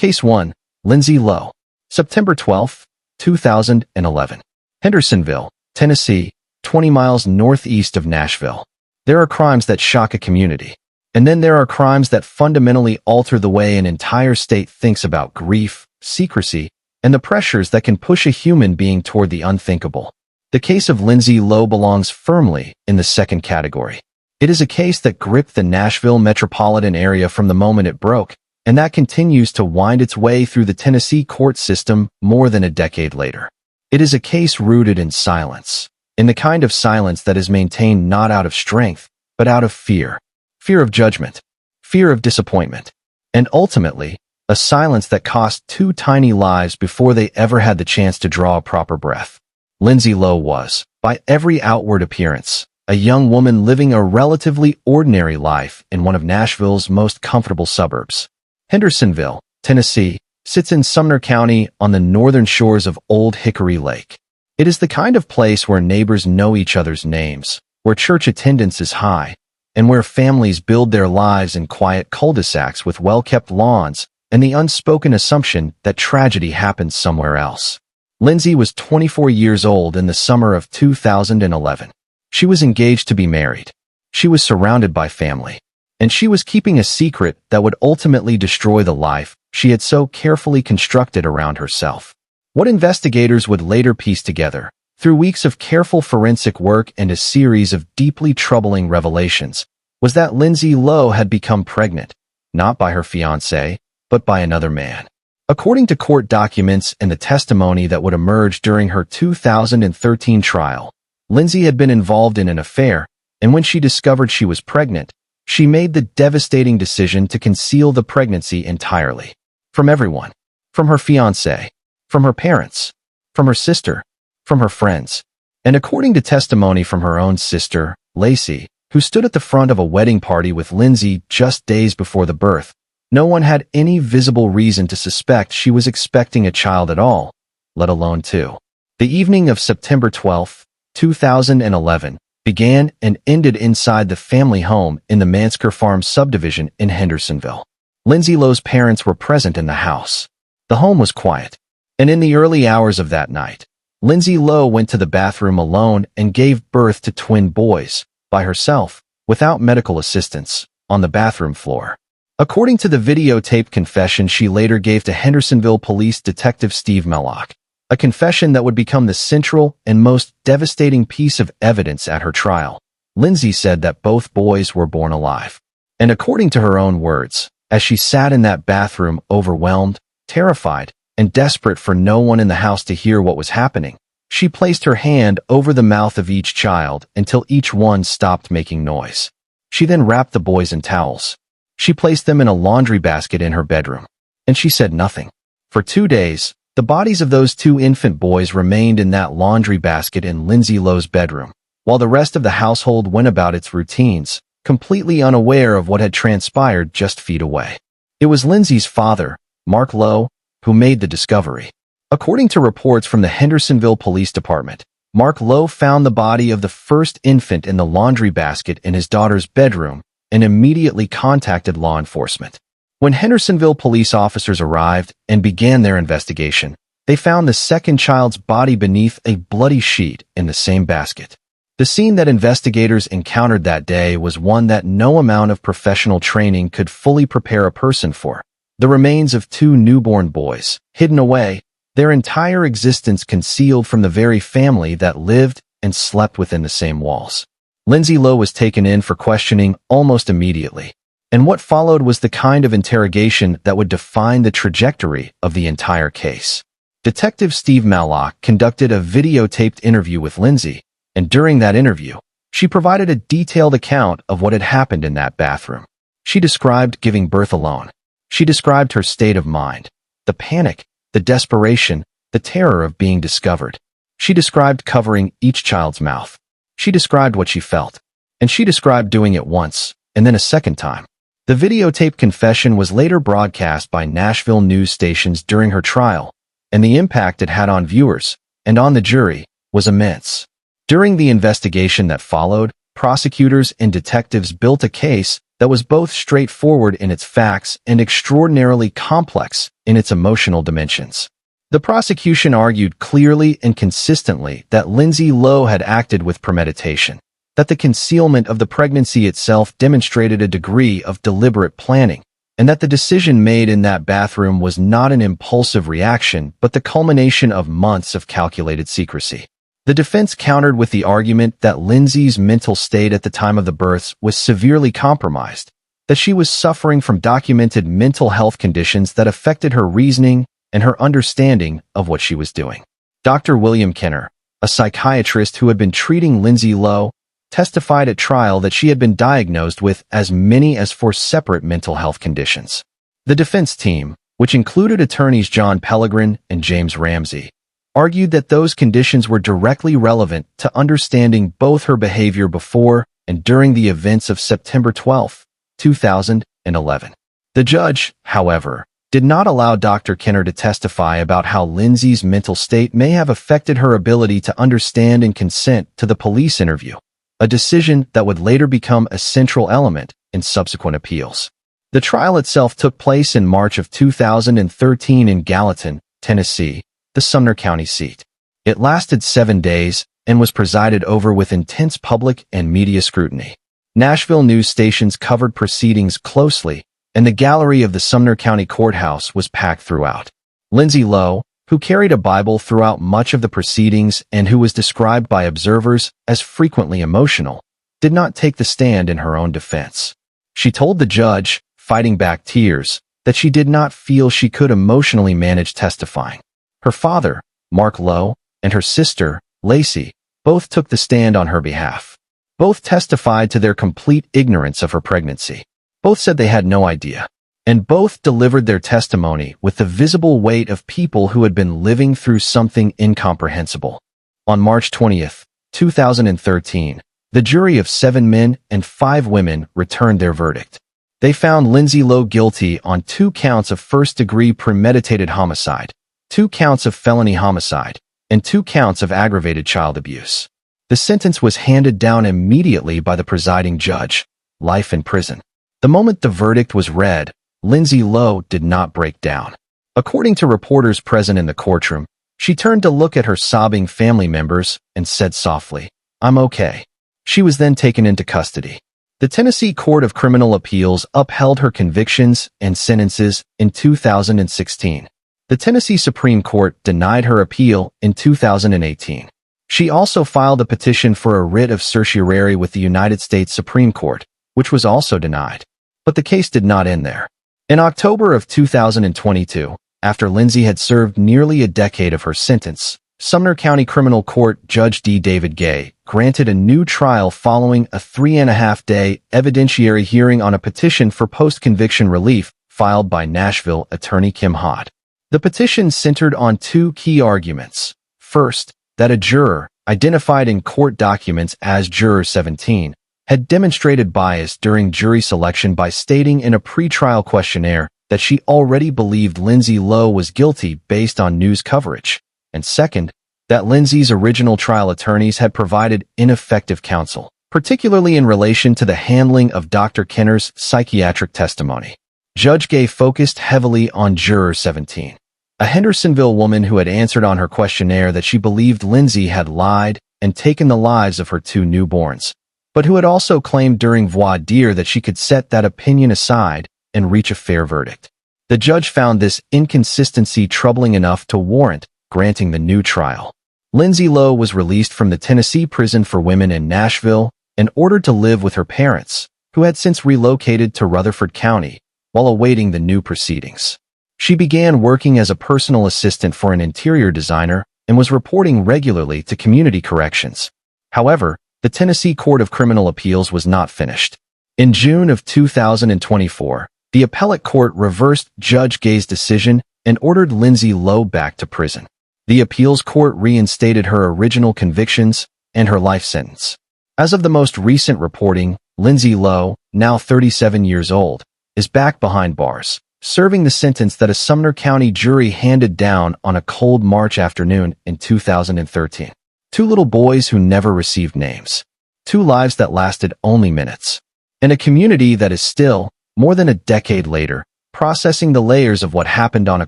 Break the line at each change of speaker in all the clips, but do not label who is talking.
Case 1. Lindsay Lowe. September 12, 2011. Hendersonville, Tennessee, 20 miles northeast of Nashville. There are crimes that shock a community. And then there are crimes that fundamentally alter the way an entire state thinks about grief, secrecy, and the pressures that can push a human being toward the unthinkable. The case of Lindsay Lowe belongs firmly in the second category. It is a case that gripped the Nashville metropolitan area from the moment it broke, and that continues to wind its way through the Tennessee court system more than a decade later. It is a case rooted in silence, in the kind of silence that is maintained not out of strength, but out of fear. Fear of judgment, fear of disappointment, and ultimately, a silence that cost two tiny lives before they ever had the chance to draw a proper breath. Lindsay Lowe was, by every outward appearance, a young woman living a relatively ordinary life in one of Nashville's most comfortable suburbs. Hendersonville, Tennessee, sits in Sumner County on the northern shores of Old Hickory Lake. It is the kind of place where neighbors know each other's names, where church attendance is high, and where families build their lives in quiet cul-de-sacs with well-kept lawns and the unspoken assumption that tragedy happens somewhere else. Lindsay was 24 years old in the summer of 2011. She was engaged to be married. She was surrounded by family. And she was keeping a secret that would ultimately destroy the life she had so carefully constructed around herself. What investigators would later piece together, through weeks of careful forensic work and a series of deeply troubling revelations, was that Lindsay Lowe had become pregnant, not by her fiancé, but by another man. According to court documents and the testimony that would emerge during her 2013 trial, Lindsay had been involved in an affair, and when she discovered she was pregnant, she made the devastating decision to conceal the pregnancy entirely. From everyone. From her fiancé. From her parents. From her sister. From her friends. And according to testimony from her own sister, Lacey, who stood at the front of a wedding party with Lindsay just days before the birth, no one had any visible reason to suspect she was expecting a child at all, let alone two. The evening of September 12, 2011, began and ended inside the family home in the Mansker Farm subdivision in Hendersonville. Lindsay Lowe's parents were present in the house. The home was quiet, and in the early hours of that night, Lindsay Lowe went to the bathroom alone and gave birth to twin boys, by herself, without medical assistance, on the bathroom floor. According to the videotaped confession she later gave to Hendersonville Police Detective Steve Mellock, a confession that would become the central and most devastating piece of evidence at her trial, Lindsay said that both boys were born alive. And according to her own words, as she sat in that bathroom overwhelmed, terrified, and desperate for no one in the house to hear what was happening, she placed her hand over the mouth of each child until each one stopped making noise. She then wrapped the boys in towels. She placed them in a laundry basket in her bedroom. And she said nothing. For 2 days, the bodies of those two infant boys remained in that laundry basket in Lindsay Lowe's bedroom, while the rest of the household went about its routines, completely unaware of what had transpired just feet away. It was Lindsay's father, Mark Lowe, who made the discovery. According to reports from the Hendersonville Police Department, Mark Lowe found the body of the first infant in the laundry basket in his daughter's bedroom and immediately contacted law enforcement. When Hendersonville police officers arrived and began their investigation, they found the second child's body beneath a bloody sheet in the same basket. The scene that investigators encountered that day was one that no amount of professional training could fully prepare a person for. The remains of two newborn boys, hidden away, their entire existence concealed from the very family that lived and slept within the same walls. Lindsay Lowe was taken in for questioning almost immediately, and what followed was the kind of interrogation that would define the trajectory of the entire case. Detective Steve Mallock conducted a videotaped interview with Lindsay, and during that interview, she provided a detailed account of what had happened in that bathroom. She described giving birth alone. She described her state of mind, the panic, the desperation, the terror of being discovered. She described covering each child's mouth. She described what she felt, and she described doing it once, and then a second time. The videotape confession was later broadcast by Nashville news stations during her trial, and the impact it had on viewers, and on the jury, was immense. During the investigation that followed, prosecutors and detectives built a case that was both straightforward in its facts and extraordinarily complex in its emotional dimensions. The prosecution argued clearly and consistently that Lindsay Lowe had acted with premeditation, that the concealment of the pregnancy itself demonstrated a degree of deliberate planning, and that the decision made in that bathroom was not an impulsive reaction but the culmination of months of calculated secrecy. The defense countered with the argument that Lindsay's mental state at the time of the births was severely compromised, that she was suffering from documented mental health conditions that affected her reasoning and her understanding of what she was doing. Dr. William Kenner, a psychiatrist who had been treating Lindsay Lowe, testified at trial that she had been diagnosed with as many as 4 separate mental health conditions. The defense team, which included attorneys John Pellegrin and James Ramsey, argued that those conditions were directly relevant to understanding both her behavior before and during the events of September 12, 2011. The judge, however, did not allow Dr. Kenner to testify about how Lindsay's mental state may have affected her ability to understand and consent to the police interview, a decision that would later become a central element in subsequent appeals. The trial itself took place in March of 2013 in Gallatin, Tennessee, the Sumner County seat. It lasted 7 days and was presided over with intense public and media scrutiny. Nashville news stations covered proceedings closely, and the gallery of the Sumner County Courthouse was packed throughout. Lindsay Lowe, who carried a Bible throughout much of the proceedings and who was described by observers as frequently emotional, did not take the stand in her own defense. She told the judge, fighting back tears, that she did not feel she could emotionally manage testifying. Her father, Mark Lowe, and her sister, Lacey, both took the stand on her behalf. Both testified to their complete ignorance of her pregnancy. Both said they had no idea. And both delivered their testimony with the visible weight of people who had been living through something incomprehensible. On March 20, 2013, the jury of 7 men and 5 women returned their verdict. They found Lindsay Lowe guilty on 2 counts of first-degree premeditated homicide, 2 counts of felony homicide, and 2 counts of aggravated child abuse. The sentence was handed down immediately by the presiding judge: life in prison. The moment the verdict was read, Lindsay Lowe did not break down. According to reporters present in the courtroom, she turned to look at her sobbing family members and said softly, "I'm okay." She was then taken into custody. The Tennessee Court of Criminal Appeals upheld her convictions and sentences in 2016. The Tennessee Supreme Court denied her appeal in 2018. She also filed a petition for a writ of certiorari with the United States Supreme Court, which was also denied. But the case did not end there. In October of 2022, after Lindsay had served nearly a decade of her sentence, Sumner County Criminal Court Judge D. David Gay granted a new trial following a 3.5-day evidentiary hearing on a petition for post-conviction relief filed by Nashville attorney Kim Hott. The petition centered on 2 key arguments. First, that a juror, identified in court documents as Juror 17, had demonstrated bias during jury selection by stating in a pretrial questionnaire that she already believed Lindsay Lowe was guilty based on news coverage. And second, that Lindsay's original trial attorneys had provided ineffective counsel, particularly in relation to the handling of Dr. Kenner's psychiatric testimony. Judge Gay focused heavily on Juror 17, a Hendersonville woman who had answered on her questionnaire that she believed Lindsay had lied and taken the lives of her 2 newborns, but who had also claimed during voir dire that she could set that opinion aside and reach a fair verdict. The judge found this inconsistency troubling enough to warrant granting the new trial. Lindsay Lowe was released from the Tennessee Prison for Women in Nashville and ordered to live with her parents, who had since relocated to Rutherford County, while awaiting the new proceedings. She began working as a personal assistant for an interior designer and was reporting regularly to community corrections. However, the Tennessee Court of Criminal Appeals was not finished. In June of 2024, the appellate court reversed Judge Gay's decision and ordered Lindsay Lowe back to prison. The appeals court reinstated her original convictions and her life sentence. As of the most recent reporting, Lindsay Lowe, now 37 years old, is back behind bars, serving the sentence that a Sumner County jury handed down on a cold March afternoon in 2013. 2 little boys who never received names. 2 lives that lasted only minutes. and a community that is still, more than a decade later, processing the layers of what happened on a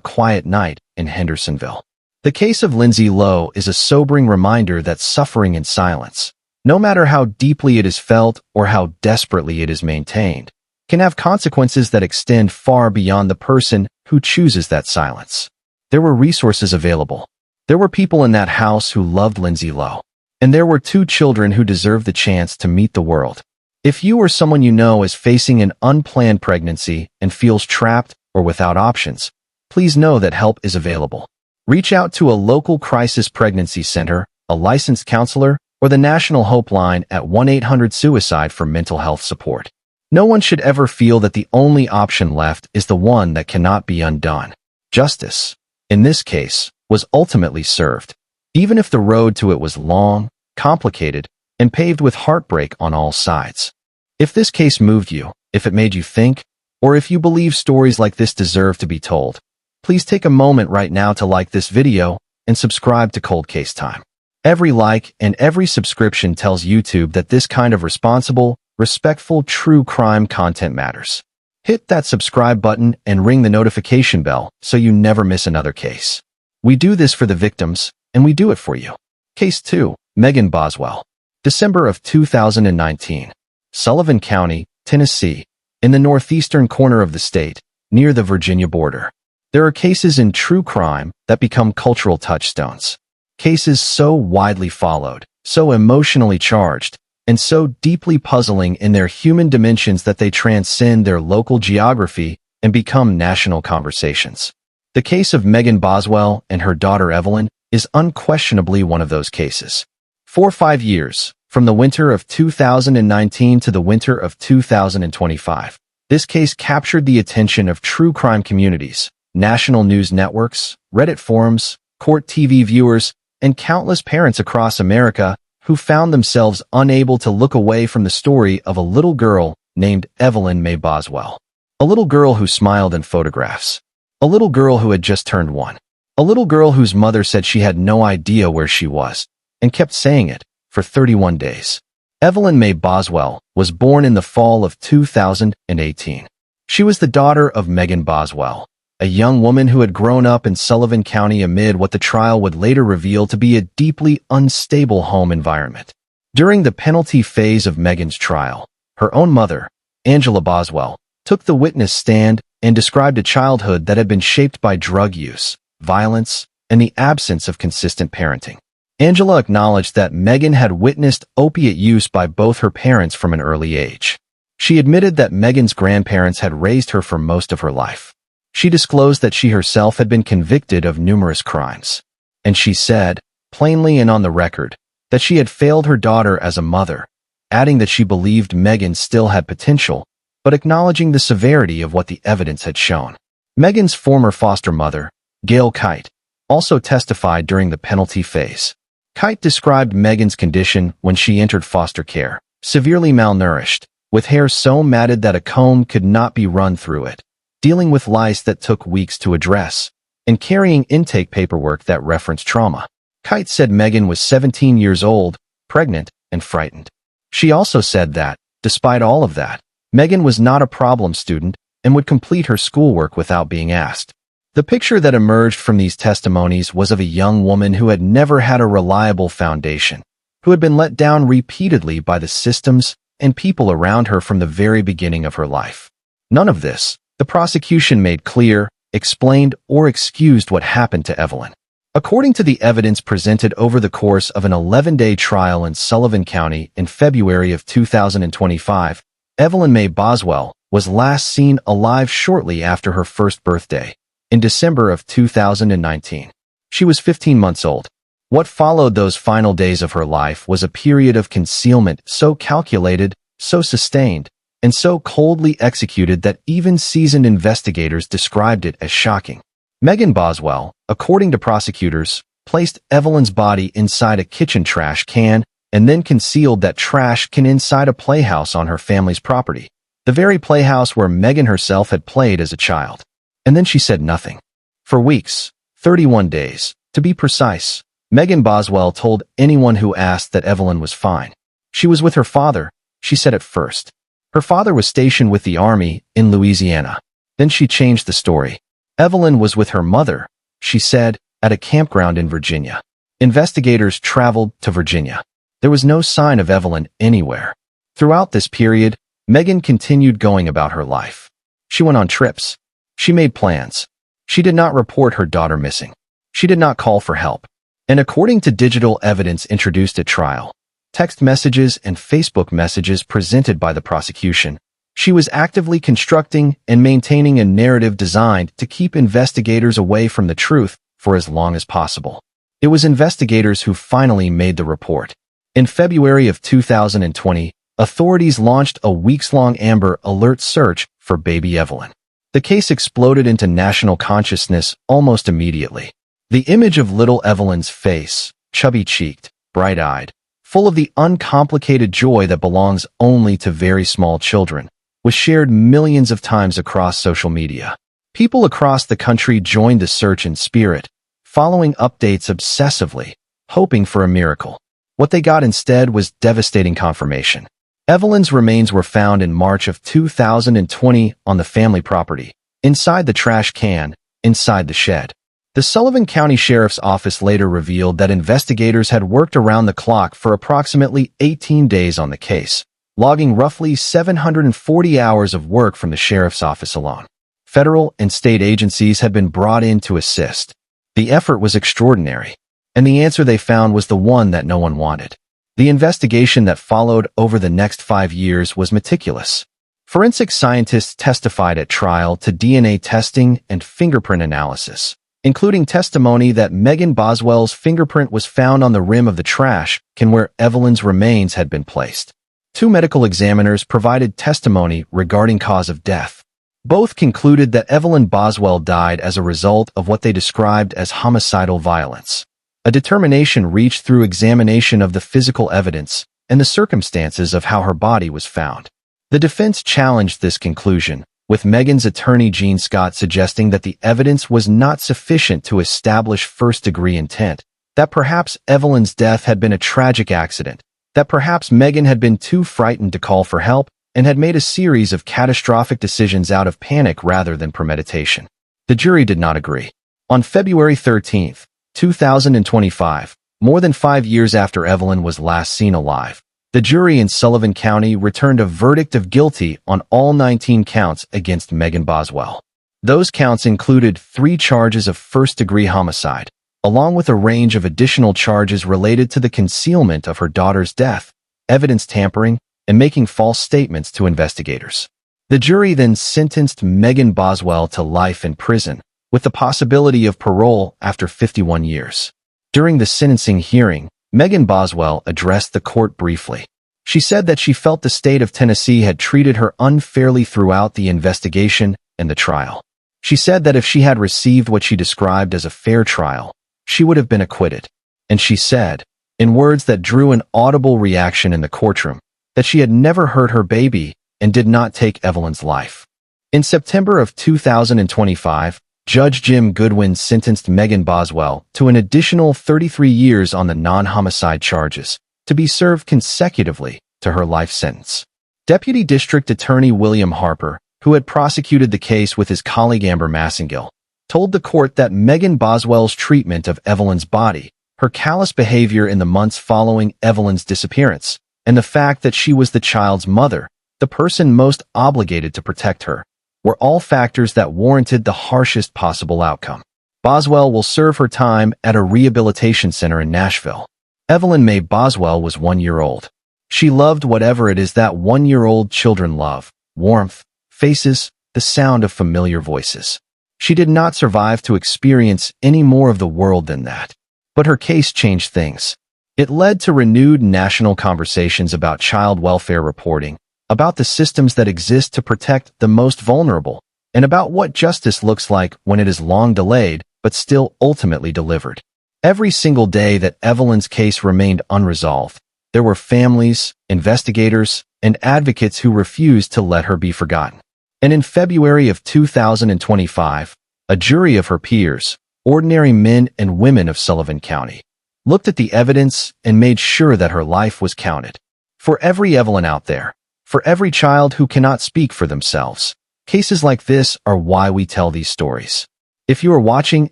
quiet night in Hendersonville. The case of Lindsay Lowe is a sobering reminder that suffering in silence, no matter how deeply it is felt or how desperately it is maintained, can have consequences that extend far beyond the person who chooses that silence. There were resources available. There were people in that house who loved Lindsay Lowe. And there were 2 children who deserved the chance to meet the world. If you or someone you know is facing an unplanned pregnancy and feels trapped or without options, please know that help is available. Reach out to a local crisis pregnancy center, a licensed counselor, or the National Hope Line at 1-800-SUICIDE for mental health support. No one should ever feel that the only option left is the one that cannot be undone. Justice, in this case, was ultimately served, even if the road to it was long, complicated, and paved with heartbreak on all sides. If this case moved you, if it made you think, or if you believe stories like this deserve to be told, please take a moment right now to like this video and subscribe to Cold Case Time. Every like and every subscription tells YouTube that this kind of responsible, respectful, true crime content matters. Hit that subscribe button and ring the notification bell so you never miss another case. We do this for the victims, and we do it for you. Case 2, Megan Boswell. December of 2019. Sullivan County, Tennessee, in the northeastern corner of the state, near the Virginia border. There are cases in true crime that become cultural touchstones. Cases so widely followed, so emotionally charged, and so deeply puzzling in their human dimensions that they transcend their local geography and become national conversations. The case of Megan Boswell and her daughter Evelyn is unquestionably one of those cases. For 5 years, from the winter of 2019 to the winter of 2025, this case captured the attention of true crime communities, national news networks, Reddit forums, court TV viewers, and countless parents across America who found themselves unable to look away from the story of a little girl named Evelyn Mae Boswell. A little girl who smiled in photographs. A little girl who had just turned 1. A little girl whose mother said she had no idea where she was, and kept saying it, for 31 days. Evelyn Mae Boswell was born in the fall of 2018. She was the daughter of Megan Boswell, a young woman who had grown up in Sullivan County amid what the trial would later reveal to be a deeply unstable home environment. During the penalty phase of Megan's trial, her own mother, Angela Boswell, took the witness stand and described a childhood that had been shaped by drug use, violence, and the absence of consistent parenting. Angela acknowledged that Megan had witnessed opiate use by both her parents from an early age. She admitted that Megan's grandparents had raised her for most of her life. She disclosed that she herself had been convicted of numerous crimes. And she said, plainly and on the record, that she had failed her daughter as a mother, adding that she believed Megan still had potential, but acknowledging the severity of what the evidence had shown. Megan's former foster mother, Gail Kite, also testified during the penalty phase. Kite described Megan's condition when she entered foster care, severely malnourished, with hair so matted that a comb could not be run through it, dealing with lice that took weeks to address, and carrying intake paperwork that referenced trauma. Kite said Megan was 17 years old, pregnant, and frightened. She also said that, despite all of that, Megan was not a problem student and would complete her schoolwork without being asked. The picture that emerged from these testimonies was of a young woman who had never had a reliable foundation, who had been let down repeatedly by the systems and people around her from the very beginning of her life. None of this, the prosecution made clear, explained, or excused what happened to Evelyn. According to the evidence presented over the course of an 11-day trial in Sullivan County in February of 2025, Evelyn Mae Boswell was last seen alive shortly after her first birthday, in December of 2019. She was 15 months old. What followed those final days of her life was a period of concealment so calculated, so sustained, and so coldly executed that even seasoned investigators described it as shocking. Megan Boswell, according to prosecutors, placed Evelyn's body inside a kitchen trash can and then concealed that trash can inside a playhouse on her family's property, the very playhouse where Megan herself had played as a child. And then she said nothing. For weeks, 31 days, to be precise, Megan Boswell told anyone who asked that Evelyn was fine. She was with her father, she said at first. Her father was stationed with the Army in Louisiana. Then she changed the story. Evelyn was with her mother, she said, at a campground in Virginia. Investigators traveled to Virginia. There was no sign of Evelyn anywhere. Throughout this period, Megan continued going about her life. She went on trips. She made plans. She did not report her daughter missing. She did not call for help. And according to digital evidence introduced at trial, text messages and Facebook messages presented by the prosecution, she was actively constructing and maintaining a narrative designed to keep investigators away from the truth for as long as possible. It was investigators who finally made the report. In February of 2020, authorities launched a weeks-long Amber Alert search for baby Evelyn. The case exploded into national consciousness almost immediately. The image of little Evelyn's face, chubby-cheeked, bright-eyed, full of the uncomplicated joy that belongs only to very small children, was shared millions of times across social media. People across the country joined the search in spirit, following updates obsessively, hoping for a miracle. What they got instead was devastating confirmation. Evelyn's remains were found in March of 2020 on the family property, inside the trash can, inside the shed. The Sullivan County Sheriff's Office later revealed that investigators had worked around the clock for approximately 18 days on the case, logging roughly 740 hours of work from the sheriff's office alone. Federal and state agencies had been brought in to assist. The effort was extraordinary, and the answer they found was the one that no one wanted. The investigation that followed over the next 5 years was meticulous. Forensic scientists testified at trial to DNA testing and fingerprint analysis, including testimony that Megan Boswell's fingerprint was found on the rim of the trash can where Evelyn's remains had been placed. 2 medical examiners provided testimony regarding cause of death. Both concluded that Evelyn Boswell died as a result of what they described as homicidal violence. A determination reached through examination of the physical evidence and the circumstances of how her body was found. The defense challenged this conclusion, with Megan's attorney Gene Scott suggesting that the evidence was not sufficient to establish first-degree intent, that perhaps Evelyn's death had been a tragic accident, that perhaps Megan had been too frightened to call for help and had made a series of catastrophic decisions out of panic rather than premeditation. The jury did not agree. On February 13, 2025, more than 5 years after Evelyn was last seen alive, the jury in Sullivan County returned a verdict of guilty on all 19 counts against Megan Boswell. Those counts included 3 charges of first-degree homicide, along with a range of additional charges related to the concealment of her daughter's death, evidence tampering, and making false statements to investigators. The jury then sentenced Megan Boswell to life in prison, with the possibility of parole after 51 years. During the sentencing hearing, Megan Boswell addressed the court briefly. She said that she felt the state of Tennessee had treated her unfairly throughout the investigation and the trial. She said that if she had received what she described as a fair trial, she would have been acquitted. And she said, in words that drew an audible reaction in the courtroom, that she had never hurt her baby and did not take Evelyn's life. In September of 2025, Judge Jim Goodwin sentenced Megan Boswell to an additional 33 years on the non-homicide charges, to be served consecutively to her life sentence. Deputy District Attorney William Harper, who had prosecuted the case with his colleague Amber Massengill, told the court that Megan Boswell's treatment of Evelyn's body, her callous behavior in the months following Evelyn's disappearance, and the fact that she was the child's mother, the person most obligated to protect her, were all factors that warranted the harshest possible outcome. Boswell will serve her time at a rehabilitation center in Nashville. Evelyn Mae Boswell was 1 year old. She loved whatever it is that 1-year-old children love: warmth, faces, the sound of familiar voices. She did not survive to experience any more of the world than that. But her case changed things. It led to renewed national conversations about child welfare reporting, about the systems that exist to protect the most vulnerable, and about what justice looks like when it is long delayed but still ultimately delivered. Every single day that Evelyn's case remained unresolved, there were families, investigators, and advocates who refused to let her be forgotten. And in February of 2025, a jury of her peers, ordinary men and women of Sullivan County, looked at the evidence and made sure that her life was counted. For every Evelyn out there, for every child who cannot speak for themselves. Cases like this are why we tell these stories. If you are watching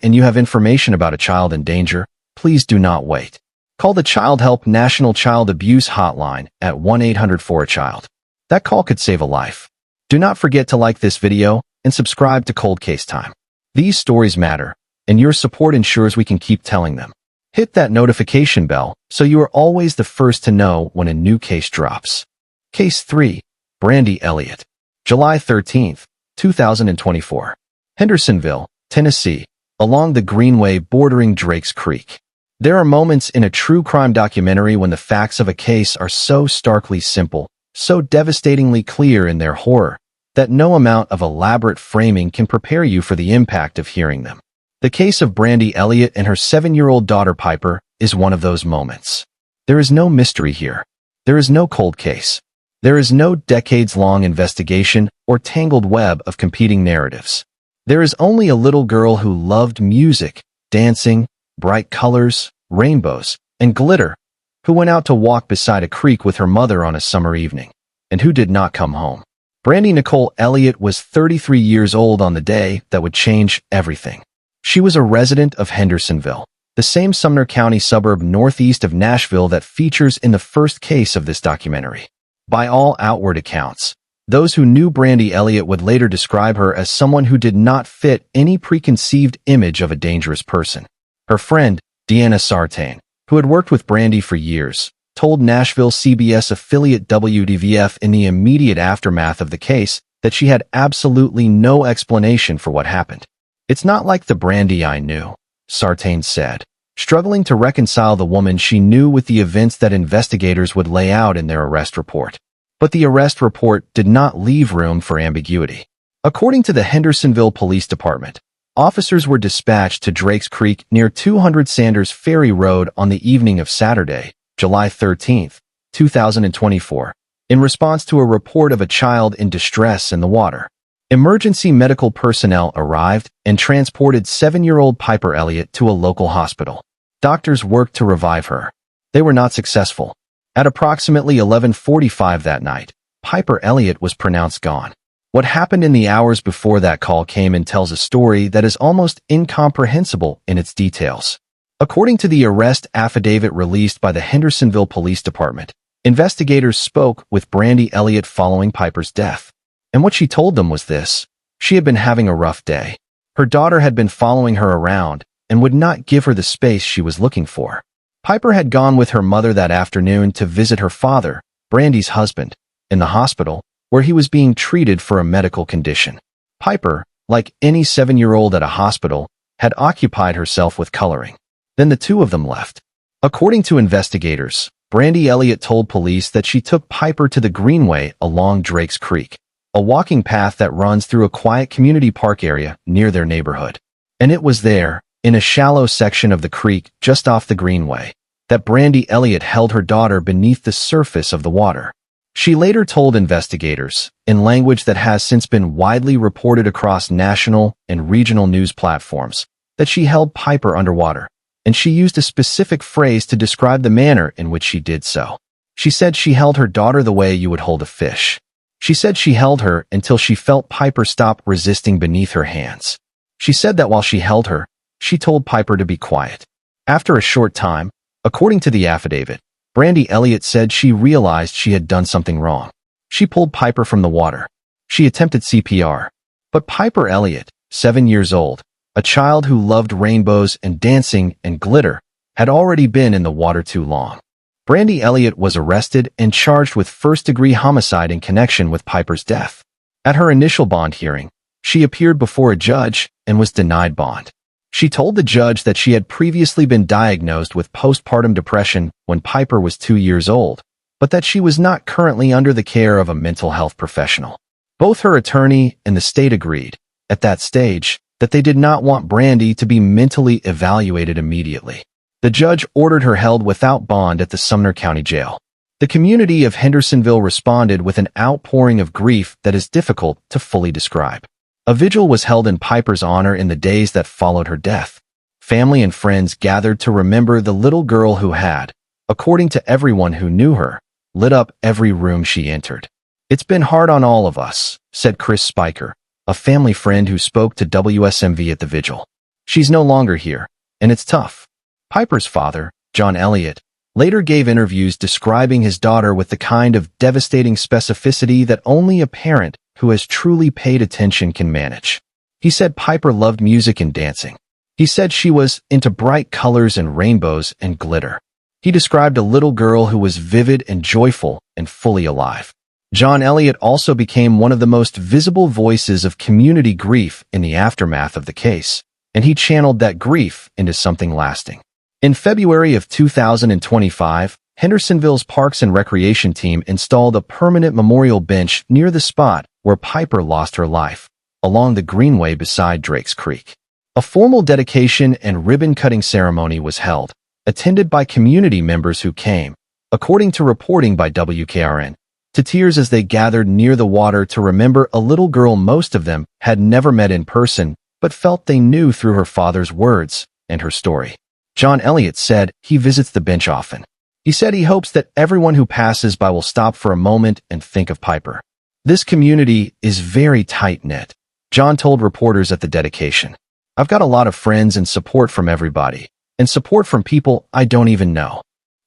and you have information about a child in danger, please do not wait. Call the Child Help National Child Abuse Hotline at 1-800-4-A-CHILD. That call could save a life. Do not forget to like this video and subscribe to Cold Case Time. These stories matter, and your support ensures we can keep telling them. Hit that notification bell so you are always the first to know when a new case drops. Case 3. Brandy Elliott. July 13, 2024. Hendersonville, Tennessee, along the Greenway bordering Drake's Creek. There are moments in a true crime documentary when the facts of a case are so starkly simple, so devastatingly clear in their horror, that no amount of elaborate framing can prepare you for the impact of hearing them. The case of Brandy Elliott and her 7-year-old daughter Piper is one of those moments. There is no mystery here. There is no cold case. There is no decades-long investigation or tangled web of competing narratives. There is only a little girl who loved music, dancing, bright colors, rainbows, and glitter, who went out to walk beside a creek with her mother on a summer evening, and who did not come home. Brandy Nicole Elliott was 33 years old on the day that would change everything. She was a resident of Hendersonville, the same Sumner County suburb northeast of Nashville that features in the first case of this documentary. By all outward accounts, those who knew Brandy Elliott would later describe her as someone who did not fit any preconceived image of a dangerous person. Her friend, Deanna Sartain, who had worked with Brandy for years, told Nashville CBS affiliate WDVF in the immediate aftermath of the case that she had absolutely no explanation for what happened. "It's not like the Brandy I knew," Sartain said, struggling to reconcile the woman she knew with the events that investigators would lay out in their arrest report. But the arrest report did not leave room for ambiguity. According to the Hendersonville Police Department, officers were dispatched to Drake's Creek near 200 Sanders Ferry Road on the evening of Saturday, July 13, 2024, in response to a report of a child in distress in the water. Emergency medical personnel arrived and transported 7-year-old Piper Elliott to a local hospital. Doctors worked to revive her. They were not successful. At approximately 11:45 that night, Piper Elliott was pronounced gone. What happened in the hours before that call came and tells a story that is almost incomprehensible in its details. According to the arrest affidavit released by the Hendersonville Police Department, investigators spoke with Brandy Elliott following Piper's death. And what she told them was this: she had been having a rough day. Her daughter had been following her around and would not give her the space she was looking for. Piper had gone with her mother that afternoon to visit her father, Brandy's husband, in the hospital, where he was being treated for a medical condition. Piper, like any 7-year-old at a hospital, had occupied herself with coloring. Then the two of them left. According to investigators, Brandy Elliott told police that she took Piper to the Greenway along Drake's Creek, a walking path that runs through a quiet community park area near their neighborhood. And it was there, in a shallow section of the creek just off the Greenway, that Brandy Elliott held her daughter beneath the surface of the water. She later told investigators, in language that has since been widely reported across national and regional news platforms, that she held Piper underwater, and she used a specific phrase to describe the manner in which she did so. She said she held her daughter the way you would hold a fish. She said she held her until she felt Piper stop resisting beneath her hands. She said that while she held her, she told Piper to be quiet. After a short time, according to the affidavit, Brandy Elliott said she realized she had done something wrong. She pulled Piper from the water. She attempted CPR. But Piper Elliott, 7 years old, a child who loved rainbows and dancing and glitter, had already been in the water too long. Brandy Elliott was arrested and charged with first-degree homicide in connection with Piper's death. At her initial bond hearing, she appeared before a judge and was denied bond. She told the judge that she had previously been diagnosed with postpartum depression when Piper was 2 years old, but that she was not currently under the care of a mental health professional. Both her attorney and the state agreed, at that stage, that they did not want Brandy to be mentally evaluated immediately. The judge ordered her held without bond at the Sumner County Jail. The community of Hendersonville responded with an outpouring of grief that is difficult to fully describe. A vigil was held in Piper's honor in the days that followed her death. Family and friends gathered to remember the little girl who had, according to everyone who knew her, lit up every room she entered. "It's been hard on all of us," said Chris Spiker, a family friend who spoke to WSMV at the vigil. "She's no longer here, and it's tough." Piper's father, John Elliott, later gave interviews describing his daughter with the kind of devastating specificity that only a parent who has truly paid attention can manage. He said Piper loved music and dancing. He said she was into bright colors and rainbows and glitter. He described a little girl who was vivid and joyful and fully alive. John Elliott also became one of the most visible voices of community grief in the aftermath of the case, and he channeled that grief into something lasting. In February of 2025, Hendersonville's Parks and Recreation team installed a permanent memorial bench near the spot where Piper lost her life, along the greenway beside Drake's Creek. A formal dedication and ribbon-cutting ceremony was held, attended by community members who came, according to reporting by WKRN, to tears as they gathered near the water to remember a little girl most of them had never met in person but felt they knew through her father's words and her story. John Elliott said he visits the bench often. He said he hopes that everyone who passes by will stop for a moment and think of Piper. "This community is very tight-knit," John told reporters at the dedication. "I've got a lot of friends and support from everybody, and support from people I don't even know."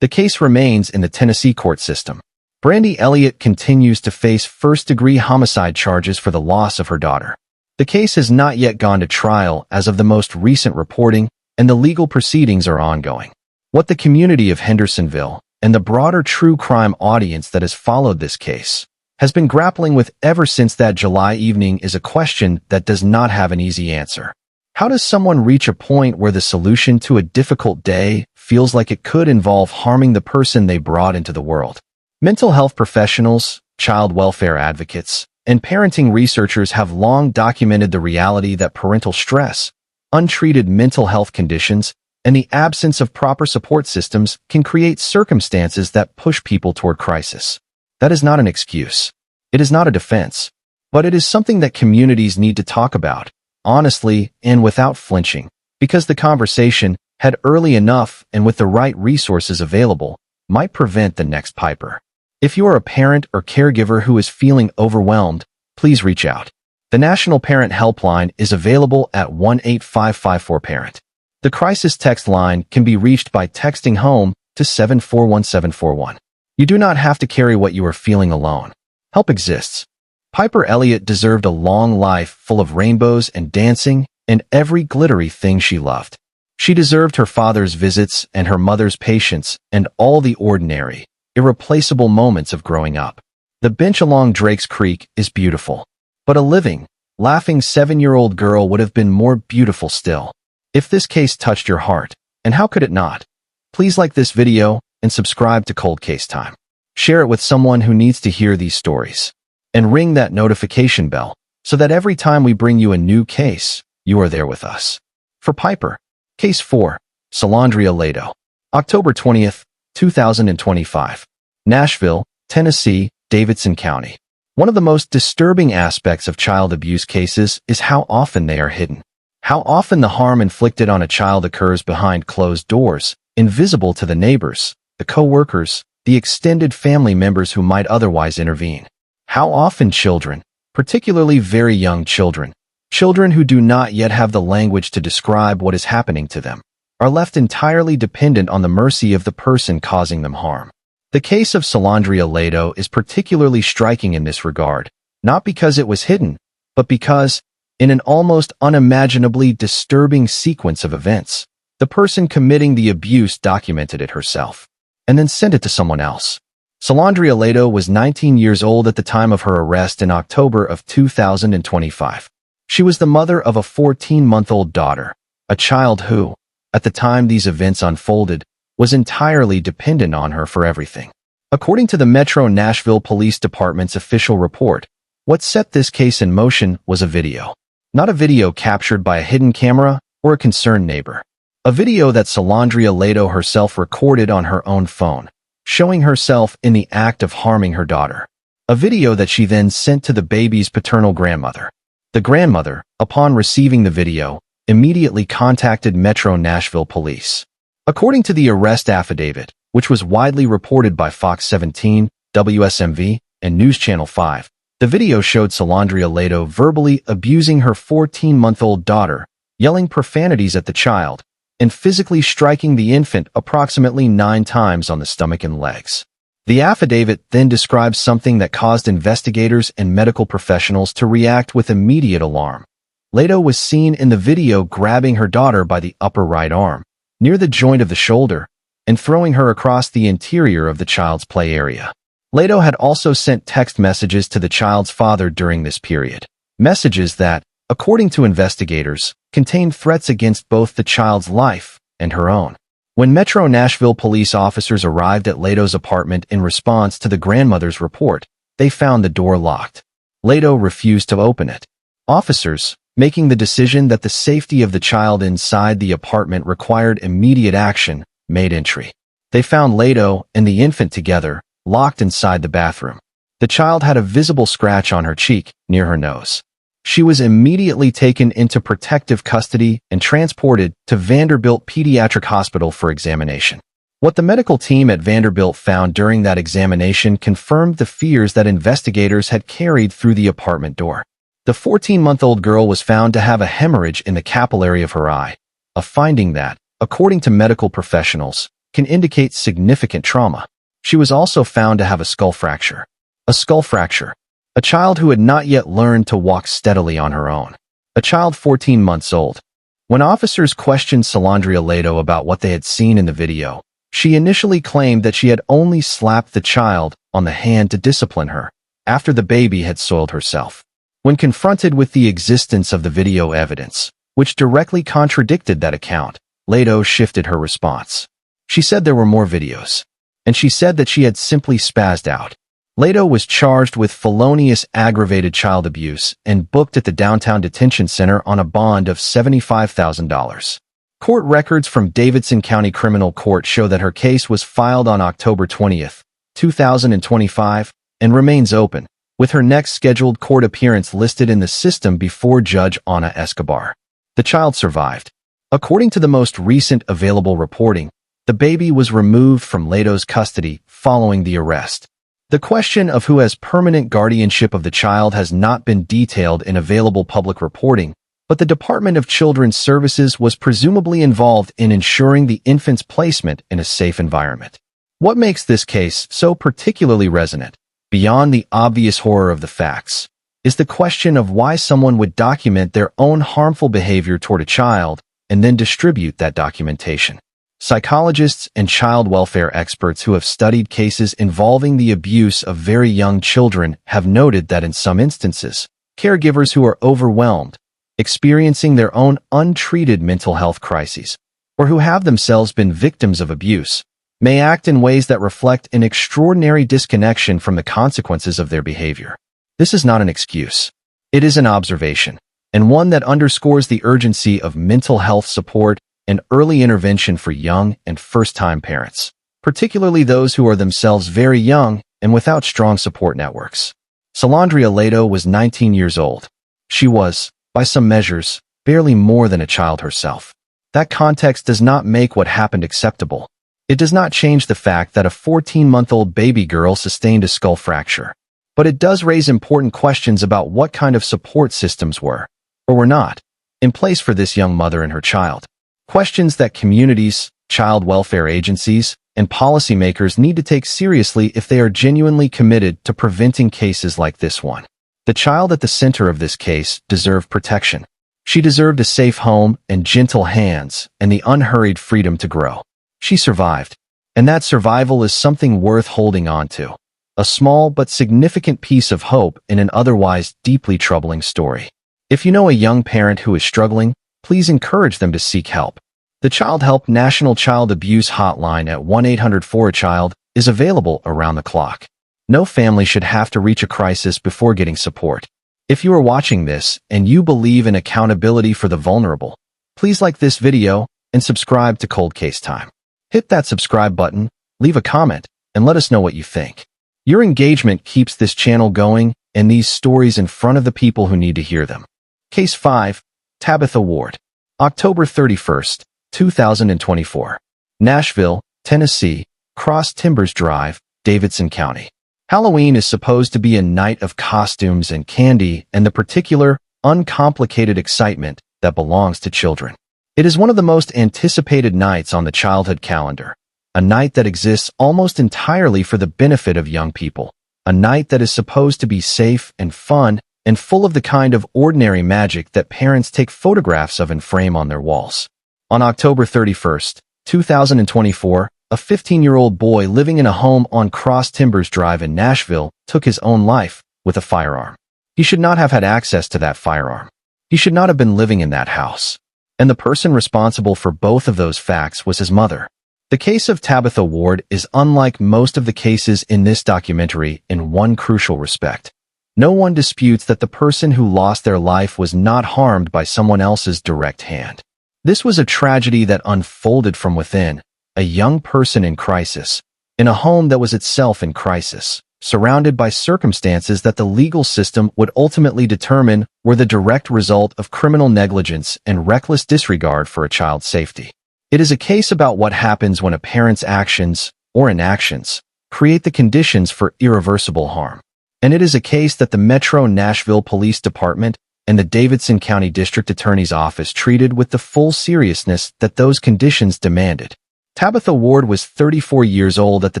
The case remains in the Tennessee court system. Brandy Elliott continues to face first-degree homicide charges for the loss of her daughter. The case has not yet gone to trial as of the most recent reporting, and the legal proceedings are ongoing. What the community of Hendersonville and the broader true crime audience that has followed this case has been grappling with ever since that July evening is a question that does not have an easy answer. How does someone reach a point where the solution to a difficult day feels like it could involve harming the person they brought into the world? Mental health professionals, child welfare advocates, and parenting researchers have long documented the reality that parental stress, untreated mental health conditions, and the absence of proper support systems can create circumstances that push people toward crisis. That is not an excuse. It is not a defense. But it is something that communities need to talk about, honestly and without flinching, because the conversation, had early enough and with the right resources available, might prevent the next Piper. If you are a parent or caregiver who is feeling overwhelmed, please reach out. The National Parent Helpline is available at 1-8554-PARENT. The crisis text line can be reached by texting HOME to 741741. You do not have to carry what you are feeling alone. Help exists. Piper Elliott deserved a long life full of rainbows and dancing and every glittery thing she loved. She deserved her father's visits and her mother's patience and all the ordinary, irreplaceable moments of growing up. The bench along Drake's Creek is beautiful, but a living, laughing 7-year-old girl would have been more beautiful still. If this case touched your heart, and how could it not? Please like this video and subscribe to Cold Case Time. Share it with someone who needs to hear these stories. And ring that notification bell so that every time we bring you a new case, you are there with us. For Piper, Case 4, Salandria Lado. October 20th, 2025. Nashville, Tennessee, Davidson County. One of the most disturbing aspects of child abuse cases is how often they are hidden. How often the harm inflicted on a child occurs behind closed doors, invisible to the neighbors, the co-workers, the extended family members who might otherwise intervene. How often children, particularly very young children, children who do not yet have the language to describe what is happening to them, are left entirely dependent on the mercy of the person causing them harm. The case of Salandria Lado is particularly striking in this regard, not because it was hidden, but because, in an almost unimaginably disturbing sequence of events, the person committing the abuse documented it herself, and then sent it to someone else. Salandria Lado was 19 years old at the time of her arrest in October of 2025. She was the mother of a 14-month-old daughter, a child who, at the time these events unfolded, was entirely dependent on her for everything. According to the Metro Nashville Police Department's official report, what set this case in motion was a video. Not a video captured by a hidden camera or a concerned neighbor. A video that Salandria Lado herself recorded on her own phone, showing herself in the act of harming her daughter. A video that she then sent to the baby's paternal grandmother. The grandmother, upon receiving the video, immediately contacted Metro Nashville Police. According to the arrest affidavit, which was widely reported by Fox 17, WSMV, and News Channel 5. The video showed Salandria Leto verbally abusing her 14-month-old daughter, yelling profanities at the child, and physically striking the infant approximately 9 times on the stomach and legs. The affidavit then describes something that caused investigators and medical professionals to react with immediate alarm. Leto was seen in the video grabbing her daughter by the upper right arm, near the joint of the shoulder, and throwing her across the interior of the child's play area. Leto had also sent text messages to the child's father during this period. Messages that, according to investigators, contained threats against both the child's life and her own. When Metro Nashville police officers arrived at Leto's apartment in response to the grandmother's report, they found the door locked. Leto refused to open it. Officers, making the decision that the safety of the child inside the apartment required immediate action, made entry. They found Leto and the infant together, locked inside the bathroom. The child had a visible scratch on her cheek, near her nose. She was immediately taken into protective custody and transported to Vanderbilt Pediatric Hospital for examination. What the medical team at Vanderbilt found during that examination confirmed the fears that investigators had carried through the apartment door. The 14-month-old girl was found to have a hemorrhage in the capillary of her eye, a finding that, according to medical professionals, can indicate significant trauma. She was also found to have a skull fracture. A skull fracture. A child who had not yet learned to walk steadily on her own. A child 14 months old. When officers questioned Salandria Leto about what they had seen in the video, she initially claimed that she had only slapped the child on the hand to discipline her, after the baby had soiled herself. When confronted with the existence of the video evidence, which directly contradicted that account, Leto shifted her response. She said there were more videos, and she said that she had simply spazzed out. Leto was charged with felonious aggravated child abuse and booked at the downtown detention center on a bond of $75,000. Court records from Davidson County Criminal Court show that her case was filed on October 20, 2025, and remains open, with her next scheduled court appearance listed in the system before Judge Ana Escobar. The child survived. According to the most recent available reporting, the baby was removed from Leto's custody following the arrest. The question of who has permanent guardianship of the child has not been detailed in available public reporting, but the Department of Children's Services was presumably involved in ensuring the infant's placement in a safe environment. What makes this case so particularly resonant, beyond the obvious horror of the facts, is the question of why someone would document their own harmful behavior toward a child and then distribute that documentation. Psychologists and child welfare experts who have studied cases involving the abuse of very young children have noted that in some instances, caregivers who are overwhelmed, experiencing their own untreated mental health crises, or who have themselves been victims of abuse, may act in ways that reflect an extraordinary disconnection from the consequences of their behavior. This is not an excuse. It is an observation, and one that underscores the urgency of mental health support and early intervention for young and first-time parents, particularly those who are themselves very young and without strong support networks. Salandria Leto was 19 years old. She was, by some measures, barely more than a child herself. That context does not make what happened acceptable. It does not change the fact that a 14-month-old baby girl sustained a skull fracture. But it does raise important questions about what kind of support systems were, or were not, in place for this young mother and her child. Questions that communities, child welfare agencies, and policymakers need to take seriously if they are genuinely committed to preventing cases like this one. The child at the center of this case deserved protection. She deserved a safe home and gentle hands and the unhurried freedom to grow. She survived, and that survival is something worth holding on to. A small but significant piece of hope in an otherwise deeply troubling story. If you know a young parent who is struggling, please encourage them to seek help. The Child Help National Child Abuse Hotline at 1-800-4-A-CHILD is available around the clock. No family should have to reach a crisis before getting support. If you are watching this and you believe in accountability for the vulnerable, please like this video and subscribe to Cold Case Time. Hit that subscribe button, leave a comment, and let us know what you think. Your engagement keeps this channel going and these stories in front of the people who need to hear them. Case 5. Tabitha Ward. October 31st, 2024. Nashville, Tennessee, Cross Timbers Drive, Davidson County. Halloween is supposed to be a night of costumes and candy and the particular, uncomplicated excitement that belongs to children. It is one of the most anticipated nights on the childhood calendar, a night that exists almost entirely for the benefit of young people, a night that is supposed to be safe and fun and full of the kind of ordinary magic that parents take photographs of and frame on their walls. On October 31st, 2024, a 15-year-old boy living in a home on Cross Timbers Drive in Nashville took his own life with a firearm. He should not have had access to that firearm. He should not have been living in that house. And the person responsible for both of those facts was his mother. The case of Tabitha Ward is unlike most of the cases in this documentary in one crucial respect. No one disputes that the person who lost their life was not harmed by someone else's direct hand. This was a tragedy that unfolded from within, a young person in crisis, in a home that was itself in crisis, surrounded by circumstances that the legal system would ultimately determine were the direct result of criminal negligence and reckless disregard for a child's safety. It is a case about what happens when a parent's actions, or inactions, create the conditions for irreversible harm. And it is a case that the Metro Nashville Police Department and the Davidson County District Attorney's Office treated with the full seriousness that those conditions demanded. Tabitha Ward was 34 years old at the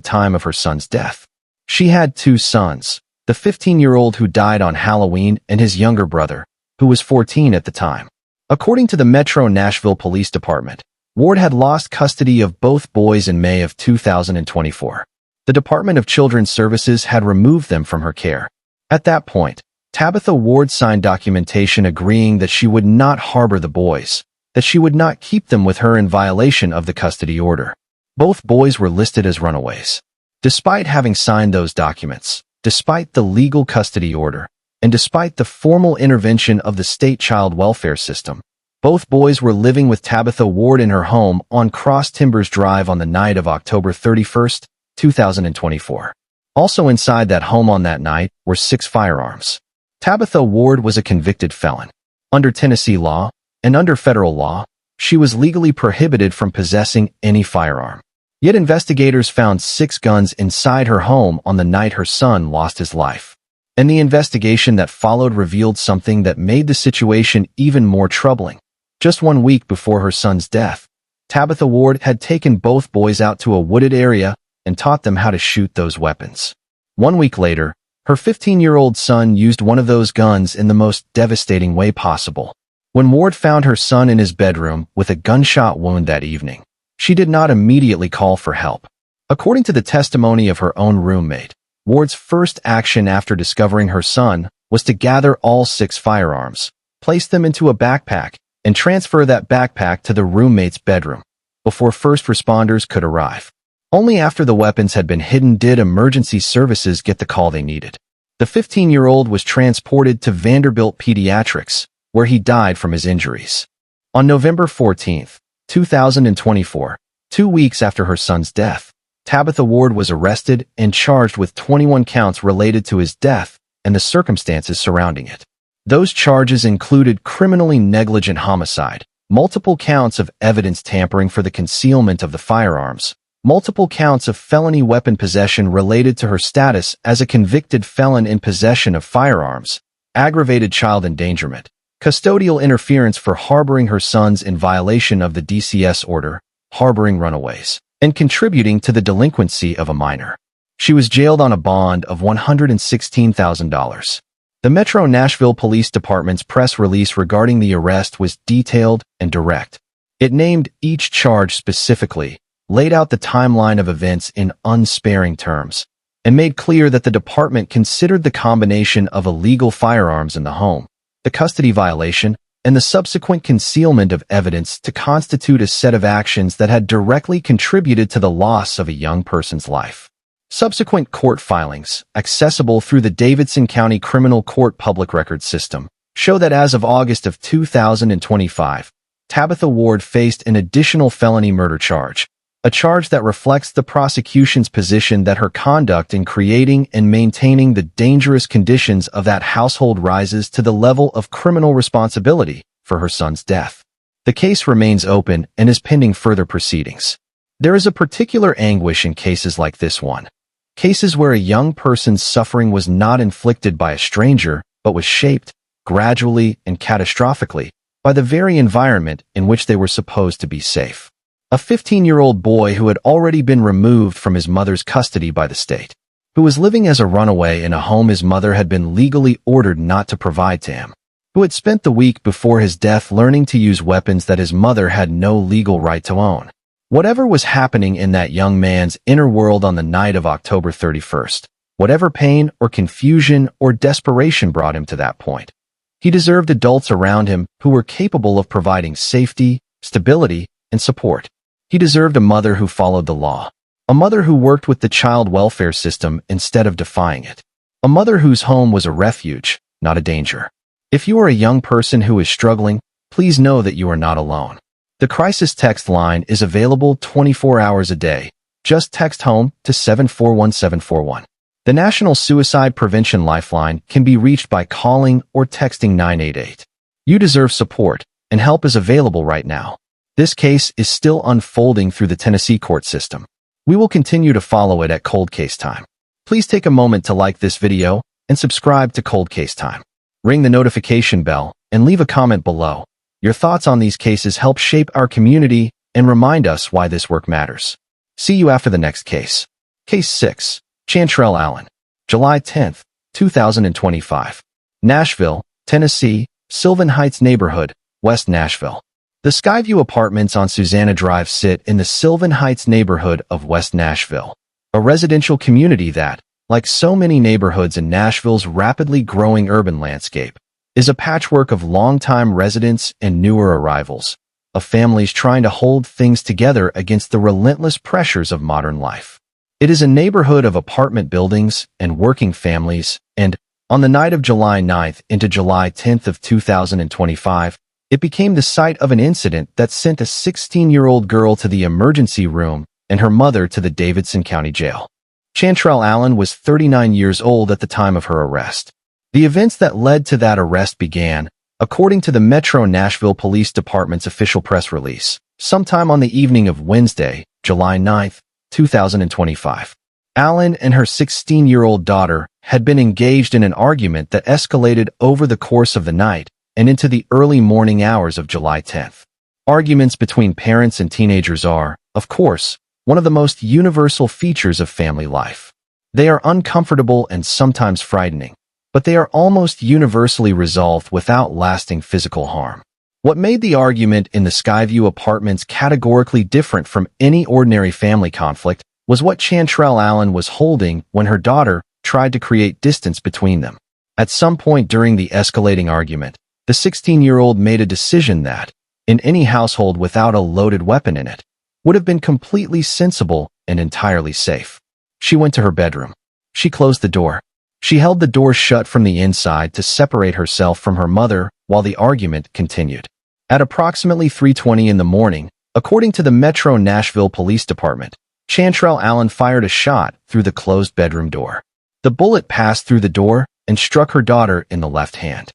time of her son's death. She had two sons, the 15-year-old who died on Halloween and his younger brother, who was 14 at the time. According to the Metro Nashville Police Department, Ward had lost custody of both boys in May of 2024. The Department of Children's Services had removed them from her care. At that point, Tabitha Ward signed documentation agreeing that she would not harbor the boys, that she would not keep them with her in violation of the custody order. Both boys were listed as runaways. Despite having signed those documents, despite the legal custody order, and despite the formal intervention of the state child welfare system, both boys were living with Tabitha Ward in her home on Cross Timbers Drive on the night of October 31st, 2024. Also inside that home on that night were 6 firearms. Tabitha Ward was a convicted felon. Under Tennessee law, and under federal law, she was legally prohibited from possessing any firearm. Yet investigators found 6 guns inside her home on the night her son lost his life. And the investigation that followed revealed something that made the situation even more troubling. Just 1 week before her son's death, Tabitha Ward had taken both boys out to a wooded area and taught them how to shoot those weapons. 1 week later, her 15-year-old son used one of those guns in the most devastating way possible. When Ward found her son in his bedroom with a gunshot wound that evening, she did not immediately call for help. According to the testimony of her own roommate, Ward's first action after discovering her son was to gather all 6 firearms, place them into a backpack, and transfer that backpack to the roommate's bedroom before first responders could arrive. Only after the weapons had been hidden did emergency services get the call they needed. The 15-year-old was transported to Vanderbilt Pediatrics, where he died from his injuries. On November 14, 2024, 2 weeks after her son's death, Tabitha Ward was arrested and charged with 21 counts related to his death and the circumstances surrounding it. Those charges included criminally negligent homicide, multiple counts of evidence tampering for the concealment of the firearms, multiple counts of felony weapon possession related to her status as a convicted felon in possession of firearms, aggravated child endangerment, custodial interference for harboring her sons in violation of the DCS order, harboring runaways, and contributing to the delinquency of a minor. She was jailed on a bond of $116,000. The Metro Nashville Police Department's press release regarding the arrest was detailed and direct. It named each charge specifically, laid out the timeline of events in unsparing terms, and made clear that the department considered the combination of illegal firearms in the home, the custody violation, and the subsequent concealment of evidence to constitute a set of actions that had directly contributed to the loss of a young person's life. Subsequent court filings, accessible through the Davidson County Criminal Court Public Records System, show that as of August of 2025, Tabitha Ward faced an additional felony murder charge, a charge that reflects the prosecution's position that her conduct in creating and maintaining the dangerous conditions of that household rises to the level of criminal responsibility for her son's death. The case remains open and is pending further proceedings. There is a particular anguish in cases like this one. Cases where a young person's suffering was not inflicted by a stranger, but was shaped, gradually and catastrophically, by the very environment in which they were supposed to be safe. A 15-year-old boy who had already been removed from his mother's custody by the state, who was living as a runaway in a home his mother had been legally ordered not to provide to him, who had spent the week before his death learning to use weapons that his mother had no legal right to own. Whatever was happening in that young man's inner world on the night of October 31st, whatever pain or confusion or desperation brought him to that point, he deserved adults around him who were capable of providing safety, stability, and support. He deserved a mother who followed the law, a mother who worked with the child welfare system instead of defying it, a mother whose home was a refuge, not a danger. If you are a young person who is struggling, please know that you are not alone. The crisis text line is available 24 hours a day. Just text HOME to 741741. The National Suicide Prevention Lifeline can be reached by calling or texting 988. You deserve support, and help is available right now. This case is still unfolding through the Tennessee court system. We will continue to follow it at Cold Case Time. Please take a moment to like this video and subscribe to Cold Case Time. Ring the notification bell and leave a comment below. Your thoughts on these cases help shape our community and remind us why this work matters. See you after the next case. Case 6. Chantrell Allen. July 10, 2025. Nashville, Tennessee, Sylvan Heights neighborhood, West Nashville. The Skyview Apartments on Susanna Drive sit in the Sylvan Heights neighborhood of West Nashville, a residential community that, like so many neighborhoods in Nashville's rapidly growing urban landscape, is a patchwork of longtime residents and newer arrivals, of families trying to hold things together against the relentless pressures of modern life. It is a neighborhood of apartment buildings and working families, and, on the night of July 9th into July 10th of 2025, it became the site of an incident that sent a 16-year-old girl to the emergency room and her mother to the Davidson County Jail. Chantrell Allen was 39 years old at the time of her arrest. The events that led to that arrest began, according to the Metro Nashville Police Department's official press release, sometime on the evening of Wednesday, July 9th, 2025. Allen and her 16-year-old daughter had been engaged in an argument that escalated over the course of the night and into the early morning hours of July 10th. Arguments between parents and teenagers are, of course, one of the most universal features of family life. They are uncomfortable and sometimes frightening, but they are almost universally resolved without lasting physical harm. What made the argument in the Skyview Apartments categorically different from any ordinary family conflict was what Chantrell Allen was holding when her daughter tried to create distance between them. At some point during the escalating argument, the 16-year-old made a decision that, in any household without a loaded weapon in it, would have been completely sensible and entirely safe. She went to her bedroom. She closed the door. She held the door shut from the inside to separate herself from her mother while the argument continued. At approximately 3:20 in the morning, according to the Metro Nashville Police Department, Chantrell Allen fired a shot through the closed bedroom door. The bullet passed through the door and struck her daughter in the left hand.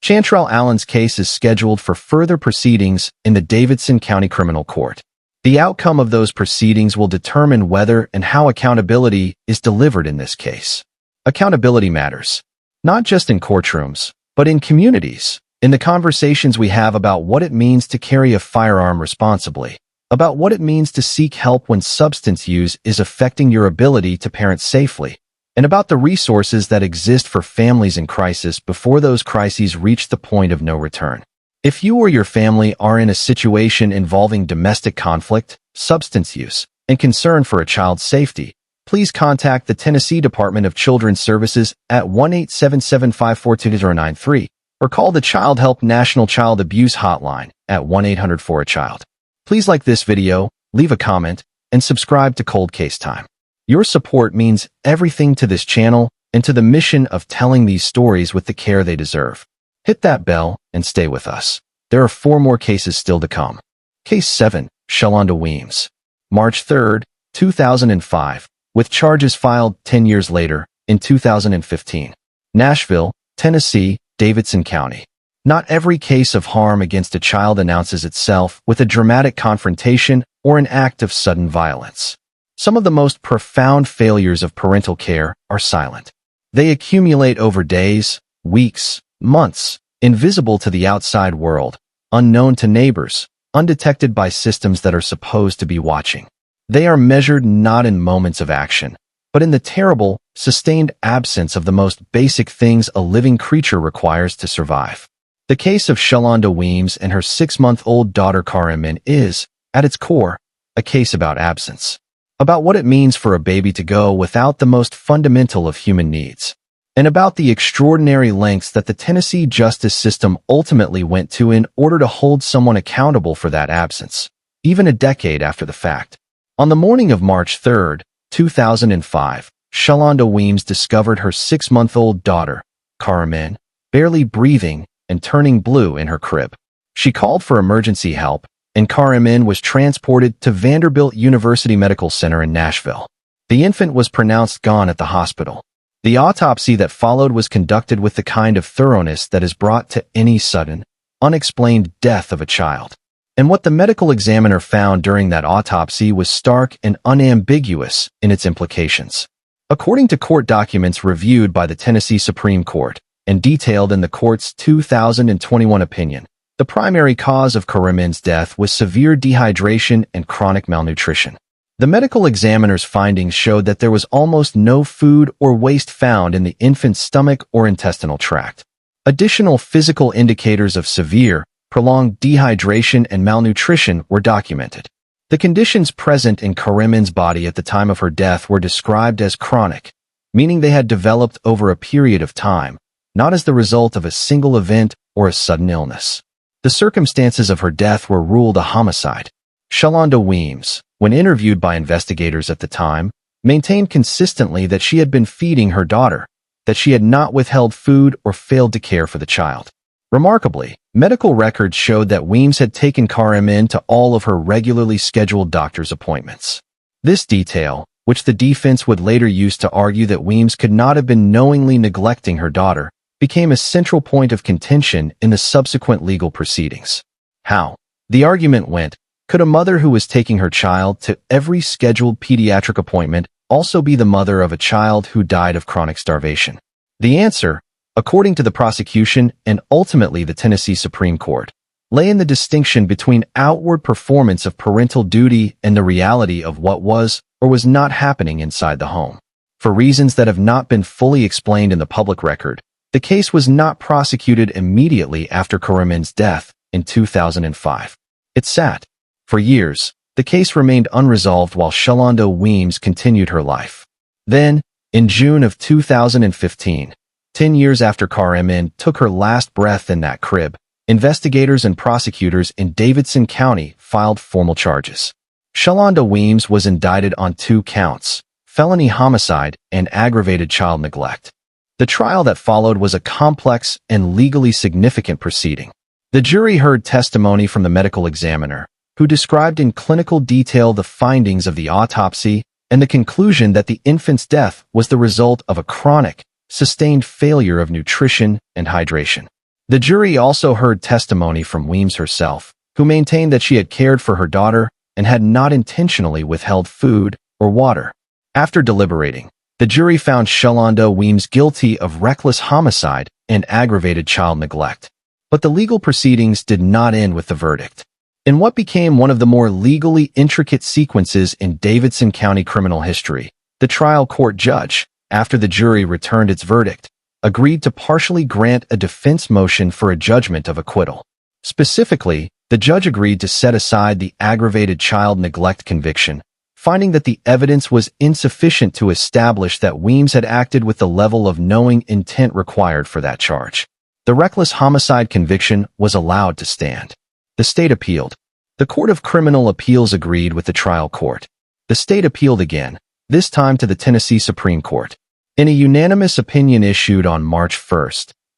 Chantrell Allen's case is scheduled for further proceedings in the Davidson County Criminal Court. The outcome of those proceedings will determine whether and how accountability is delivered in this case. Accountability matters, not just in courtrooms, but in communities, in the conversations we have about what it means to carry a firearm responsibly, about what it means to seek help when substance use is affecting your ability to parent safely, and about the resources that exist for families in crisis before those crises reach the point of no return. If you or your family are in a situation involving domestic conflict, substance use, and concern for a child's safety, please contact the Tennessee Department of Children's Services at 1-877-542-093 or call the Child Help National Child Abuse Hotline at 1-800-4-A-CHILD. Please like this video, leave a comment, and subscribe to Cold Case Time. Your support means everything to this channel and to the mission of telling these stories with the care they deserve. Hit that bell and stay with us. There are 4 more cases still to come. Case 7, Shalonda Weems. March 3, 2005, with charges filed 10 years later, in 2015. Nashville, Tennessee, Davidson County. Not every case of harm against a child announces itself with a dramatic confrontation or an act of sudden violence. Some of the most profound failures of parental care are silent. They accumulate over days, weeks, months, invisible to the outside world, unknown to neighbors, undetected by systems that are supposed to be watching. They are measured not in moments of action, but in the terrible, sustained absence of the most basic things a living creature requires to survive. The case of Shalonda Weems and her 6-month-old daughter Karimin is, at its core, a case about absence. About what it means for a baby to go without the most fundamental of human needs. And about the extraordinary lengths that the Tennessee justice system ultimately went to in order to hold someone accountable for that absence, even a decade after the fact. On the morning of March 3, 2005, Shalonda Weems discovered her 6-month-old daughter, Karimin, barely breathing and turning blue in her crib. She called for emergency help, and Karimin was transported to Vanderbilt University Medical Center in Nashville. The infant was pronounced gone at the hospital. The autopsy that followed was conducted with the kind of thoroughness that is brought to any sudden, unexplained death of a child. And what the medical examiner found during that autopsy was stark and unambiguous in its implications. According to court documents reviewed by the Tennessee Supreme Court and detailed in the court's 2021 opinion, the primary cause of Karimin's death was severe dehydration and chronic malnutrition. The medical examiner's findings showed that there was almost no food or waste found in the infant's stomach or intestinal tract. Additional physical indicators of severe, prolonged dehydration and malnutrition were documented. The conditions present in Karimin's body at the time of her death were described as chronic, meaning they had developed over a period of time, not as the result of a single event or a sudden illness. The circumstances of her death were ruled a homicide. Shalonda Weems, when interviewed by investigators at the time, maintained consistently that she had been feeding her daughter, that she had not withheld food or failed to care for the child. Remarkably, medical records showed that Weems had taken Karimin to all of her regularly scheduled doctor's appointments. This detail, which the defense would later use to argue that Weems could not have been knowingly neglecting her daughter, became a central point of contention in the subsequent legal proceedings. How? The argument went, could a mother who was taking her child to every scheduled pediatric appointment also be the mother of a child who died of chronic starvation? The answer, according to the prosecution and ultimately the Tennessee Supreme Court, lay in the distinction between outward performance of parental duty and the reality of what was or was not happening inside the home. For reasons that have not been fully explained in the public record, the case was not prosecuted immediately after Karimin's death in 2005. It sat. For years, the case remained unresolved while Shalonda Weems continued her life. Then, in June of 2015, 10 years after Karimin took her last breath in that crib, investigators and prosecutors in Davidson County filed formal charges. Shalonda Weems was indicted on 2 counts, felony homicide and aggravated child neglect. The trial that followed was a complex and legally significant proceeding. The jury heard testimony from the medical examiner, who described in clinical detail the findings of the autopsy and the conclusion that the infant's death was the result of a chronic, sustained failure of nutrition and hydration. The jury also heard testimony from Weems herself, who maintained that she had cared for her daughter and had not intentionally withheld food or water. After deliberating, the jury found Shalonda Weems guilty of reckless homicide and aggravated child neglect. But the legal proceedings did not end with the verdict. In what became one of the more legally intricate sequences in Davidson County criminal history, the trial court judge, after the jury returned its verdict, agreed to partially grant a defense motion for a judgment of acquittal. Specifically, the judge agreed to set aside the aggravated child neglect conviction, finding that the evidence was insufficient to establish that Weems had acted with the level of knowing intent required for that charge. The reckless homicide conviction was allowed to stand. The state appealed. The Court of Criminal Appeals agreed with the trial court. The state appealed again, this time to the Tennessee Supreme Court. In a unanimous opinion issued on March 1,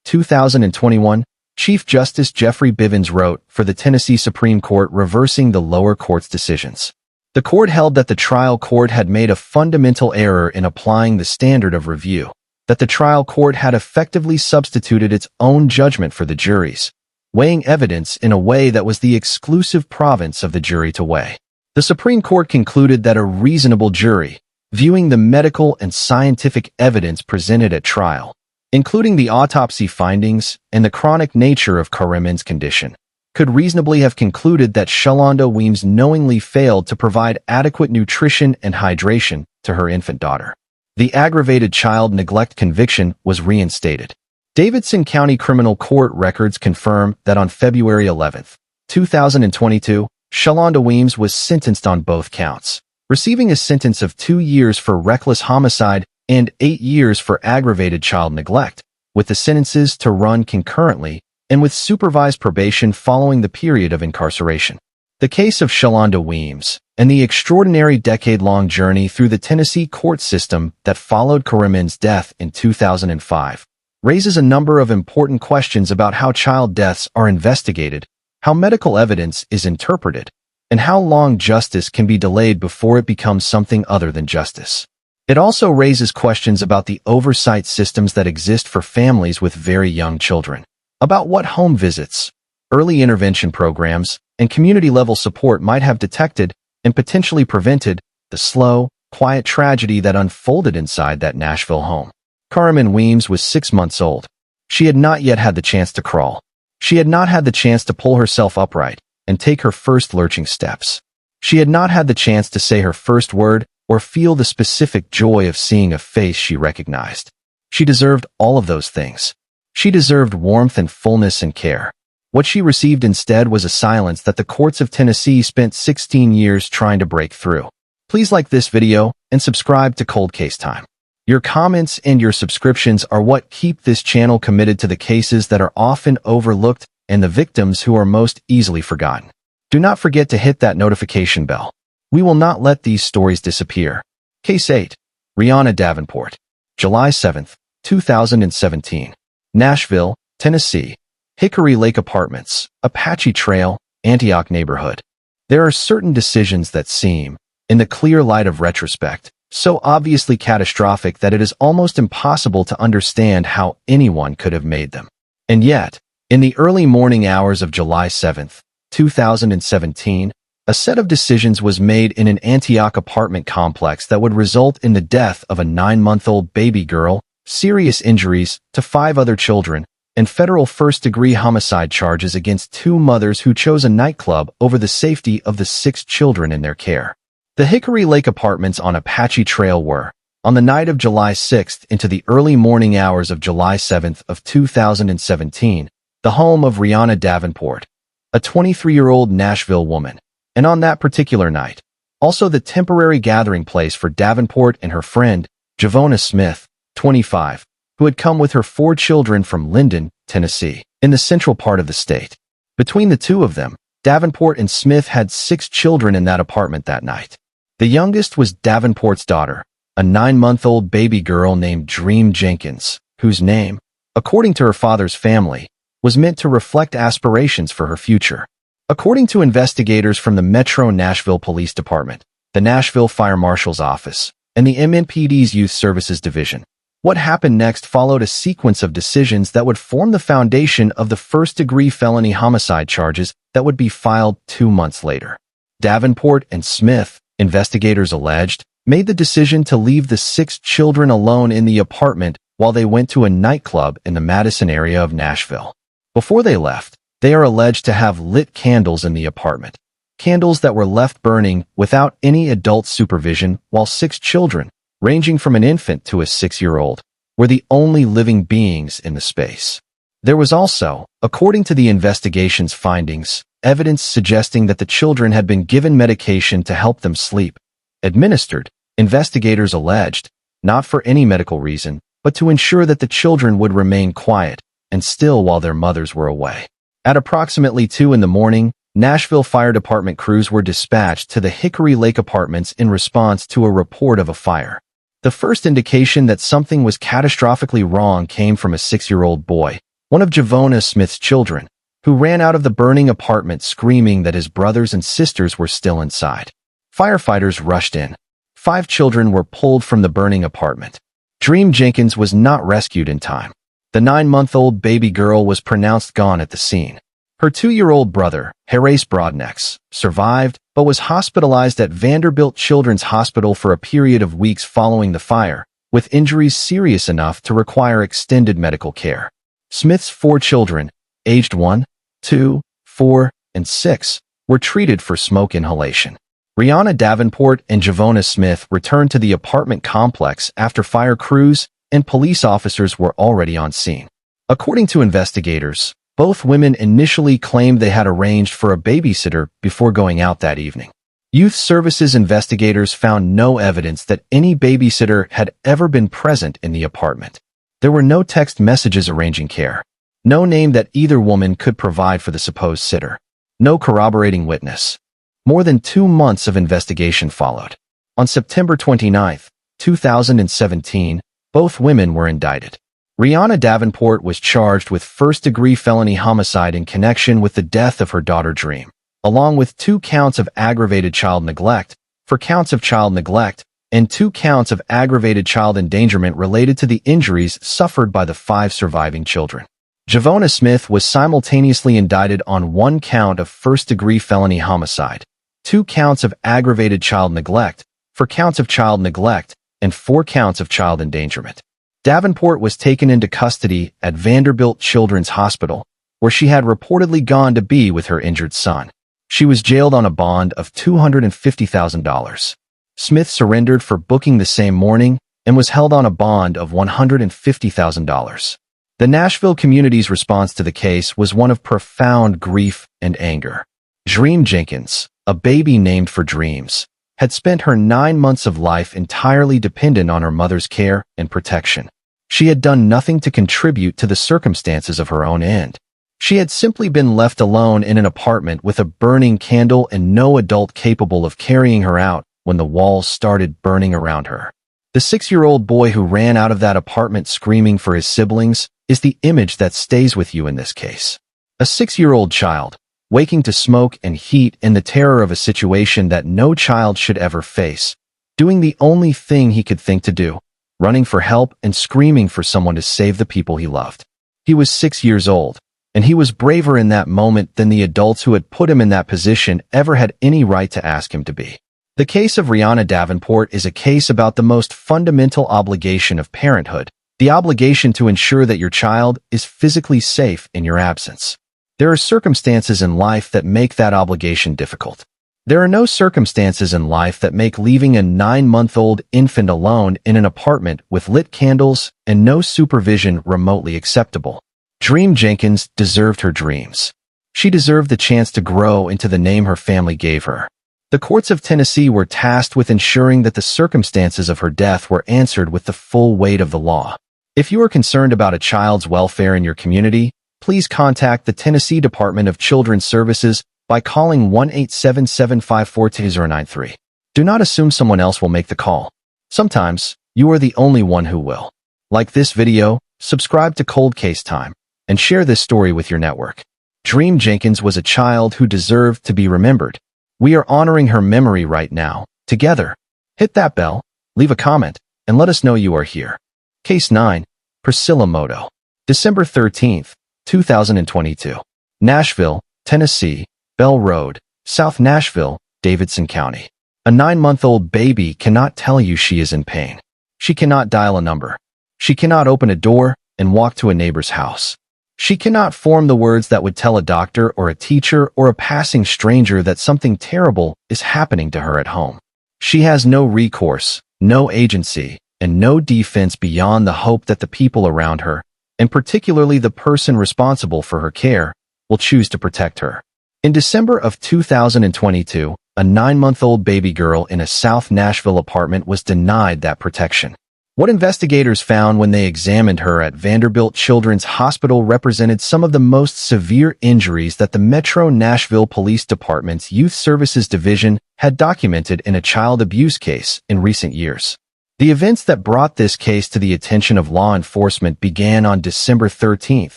2021, Chief Justice Jeffrey Bivens wrote for the Tennessee Supreme Court reversing the lower court's decisions. The court held that the trial court had made a fundamental error in applying the standard of review, that the trial court had effectively substituted its own judgment for the jury's, weighing evidence in a way that was the exclusive province of the jury to weigh. The Supreme Court concluded that a reasonable jury, viewing the medical and scientific evidence presented at trial, including the autopsy findings and the chronic nature of Karimin's condition, could reasonably have concluded that Shalonda Weems knowingly failed to provide adequate nutrition and hydration to her infant daughter. The aggravated child neglect conviction was reinstated. Davidson County Criminal Court records confirm that on February 11, 2022, Shalonda Weems was sentenced on both counts, receiving a sentence of 2 years for reckless homicide and 8 years for aggravated child neglect, with the sentences to run concurrently and with supervised probation following the period of incarceration. The case of Shalonda Weems and the extraordinary decade-long journey through the Tennessee court system that followed Karimin's death in 2005 raises a number of important questions about how child deaths are investigated, how medical evidence is interpreted, and how long justice can be delayed before it becomes something other than justice. It also raises questions about the oversight systems that exist for families with very young children, about what home visits, early intervention programs, and community-level support might have detected and potentially prevented the slow, quiet tragedy that unfolded inside that Nashville home. Karimin Weems was 6 months old. She had not yet had the chance to crawl. She had not had the chance to pull herself upright and take her first lurching steps. She had not had the chance to say her first word or feel the specific joy of seeing a face she recognized. She deserved all of those things. She deserved warmth and fullness and care. What she received instead was a silence that the courts of Tennessee spent 16 years trying to break through. Please like this video and subscribe to Cold Case Time. Your comments and your subscriptions are what keep this channel committed to the cases that are often overlooked and the victims who are most easily forgotten. Do not forget to hit that notification bell. We will not let these stories disappear. Case 8. Rihanna Davenport. July 7, 2017. Nashville, Tennessee. Hickory Lake Apartments, Apache Trail, Antioch neighborhood. There are certain decisions that seem, in the clear light of retrospect, so obviously catastrophic that it is almost impossible to understand how anyone could have made them. And yet, in the early morning hours of July 7, 2017, a set of decisions was made in an Antioch apartment complex that would result in the death of a 9-month-old baby girl, serious injuries to 5 other children, and federal first-degree homicide charges against 2 mothers who chose a nightclub over the safety of the 6 children in their care. The Hickory Lake Apartments on Apache Trail were, on the night of July 6 into the early morning hours of July 7 of 2017, the home of Rihanna Davenport, a 23-year-old Nashville woman, and on that particular night, also the temporary gathering place for Davenport and her friend, Javona Smith, 25, who had come with her 4 children from Linden, Tennessee, in the central part of the state. Between the two of them, Davenport and Smith had 6 children in that apartment that night. The youngest was Davenport's daughter, a 9-month-old baby girl named Dream Jenkins, whose name, according to her father's family, was meant to reflect aspirations for her future. According to investigators from the Metro Nashville Police Department, the Nashville Fire Marshal's Office, and the MNPD's Youth Services Division, what happened next followed a sequence of decisions that would form the foundation of the first-degree felony homicide charges that would be filed 2 months later. Davenport and Smith, investigators alleged, made the decision to leave the 6 children alone in the apartment while they went to a nightclub in the Madison area of Nashville. Before they left, they are alleged to have lit candles in the apartment, candles that were left burning without any adult supervision while 6 children, ranging from an infant to a 6-year-old, were the only living beings in the space. There was also, according to the investigation's findings, evidence suggesting that the children had been given medication to help them sleep, administered, investigators alleged, not for any medical reason, but to ensure that the children would remain quiet and still while their mothers were away. At approximately 2 in the morning, Nashville Fire Department crews were dispatched to the Hickory Lake Apartments in response to a report of a fire. The first indication that something was catastrophically wrong came from a 6-year-old boy, one of Javona Smith's children, who ran out of the burning apartment screaming that his brothers and sisters were still inside. Firefighters rushed in. 5 children were pulled from the burning apartment. Dream Jenkins was not rescued in time. The 9-month-old baby girl was pronounced gone at the scene. Her 2-year-old brother, Horace Broadnex, survived but was hospitalized at Vanderbilt Children's Hospital for a period of weeks following the fire, with injuries serious enough to require extended medical care. Smith's 4 children, aged 1, 2, 4, and 6, were treated for smoke inhalation. Rihanna Davenport and Javona Smith returned to the apartment complex after fire crews and police officers were already on scene. According to investigators, both women initially claimed they had arranged for a babysitter before going out that evening. Youth Services investigators found no evidence that any babysitter had ever been present in the apartment. There were no text messages arranging care, no name that either woman could provide for the supposed sitter, no corroborating witness. More than 2 months of investigation followed. On September 29, 2017, both women were indicted. Rihanna Davenport was charged with first-degree felony homicide in connection with the death of her daughter Dream, along with 2 counts of aggravated child neglect, 4 counts of child neglect, and 2 counts of aggravated child endangerment related to the injuries suffered by the 5 surviving children. Javona Smith was simultaneously indicted on 1 count of first-degree felony homicide, 2 counts of aggravated child neglect, 4 counts of child neglect, and 4 counts of child endangerment. Davenport was taken into custody at Vanderbilt Children's Hospital, where she had reportedly gone to be with her injured son. She was jailed on a bond of $250,000. Smith surrendered for booking the same morning and was held on a bond of $150,000. The Nashville community's response to the case was one of profound grief and anger. Dream Jenkins, a baby named for Dreams, had spent her 9 months of life entirely dependent on her mother's care and protection. She had done nothing to contribute to the circumstances of her own end. She had simply been left alone in an apartment with a burning candle and no adult capable of carrying her out when the walls started burning around her. The 6-year-old boy who ran out of that apartment screaming for his siblings is the image that stays with you in this case. A 6-year-old child, waking to smoke and heat and the terror of a situation that no child should ever face, doing the only thing he could think to do, running for help and screaming for someone to save the people he loved. He was 6 years old, and he was braver in that moment than the adults who had put him in that position ever had any right to ask him to be. The case of Rihanna Davenport is a case about the most fundamental obligation of parenthood, the obligation to ensure that your child is physically safe in your absence. There are circumstances in life that make that obligation difficult. There are no circumstances in life that make leaving a 9-month-old infant alone in an apartment with lit candles and no supervision remotely acceptable. Dream Jenkins deserved her dreams. She deserved the chance to grow into the name her family gave her. The courts of Tennessee were tasked with ensuring that the circumstances of her death were answered with the full weight of the law. If you are concerned about a child's welfare in your community, please contact the Tennessee Department of Children's Services by calling 1-877-542-093. Do not assume someone else will make the call. Sometimes, you are the only one who will. Like this video, subscribe to Cold Case Time, and share this story with your network. Dream Jenkins was a child who deserved to be remembered. We are honoring her memory right now, together. Hit that bell, leave a comment, and let us know you are here. Case 9, Priscilla Moto. December 13, 2022. Nashville, Tennessee, Bell Road, South Nashville, Davidson County. A 9-month-old baby cannot tell you she is in pain. She cannot dial a number. She cannot open a door and walk to a neighbor's house. She cannot form the words that would tell a doctor or a teacher or a passing stranger that something terrible is happening to her at home. She has no recourse, no agency, and no defense beyond the hope that the people around her, and particularly the person responsible for her care, will choose to protect her. In December of 2022, a 9-month-old baby girl in a South Nashville apartment was denied that protection. What investigators found when they examined her at Vanderbilt Children's Hospital represented some of the most severe injuries that the Metro Nashville Police Department's Youth Services Division had documented in a child abuse case in recent years. The events that brought this case to the attention of law enforcement began on December 13,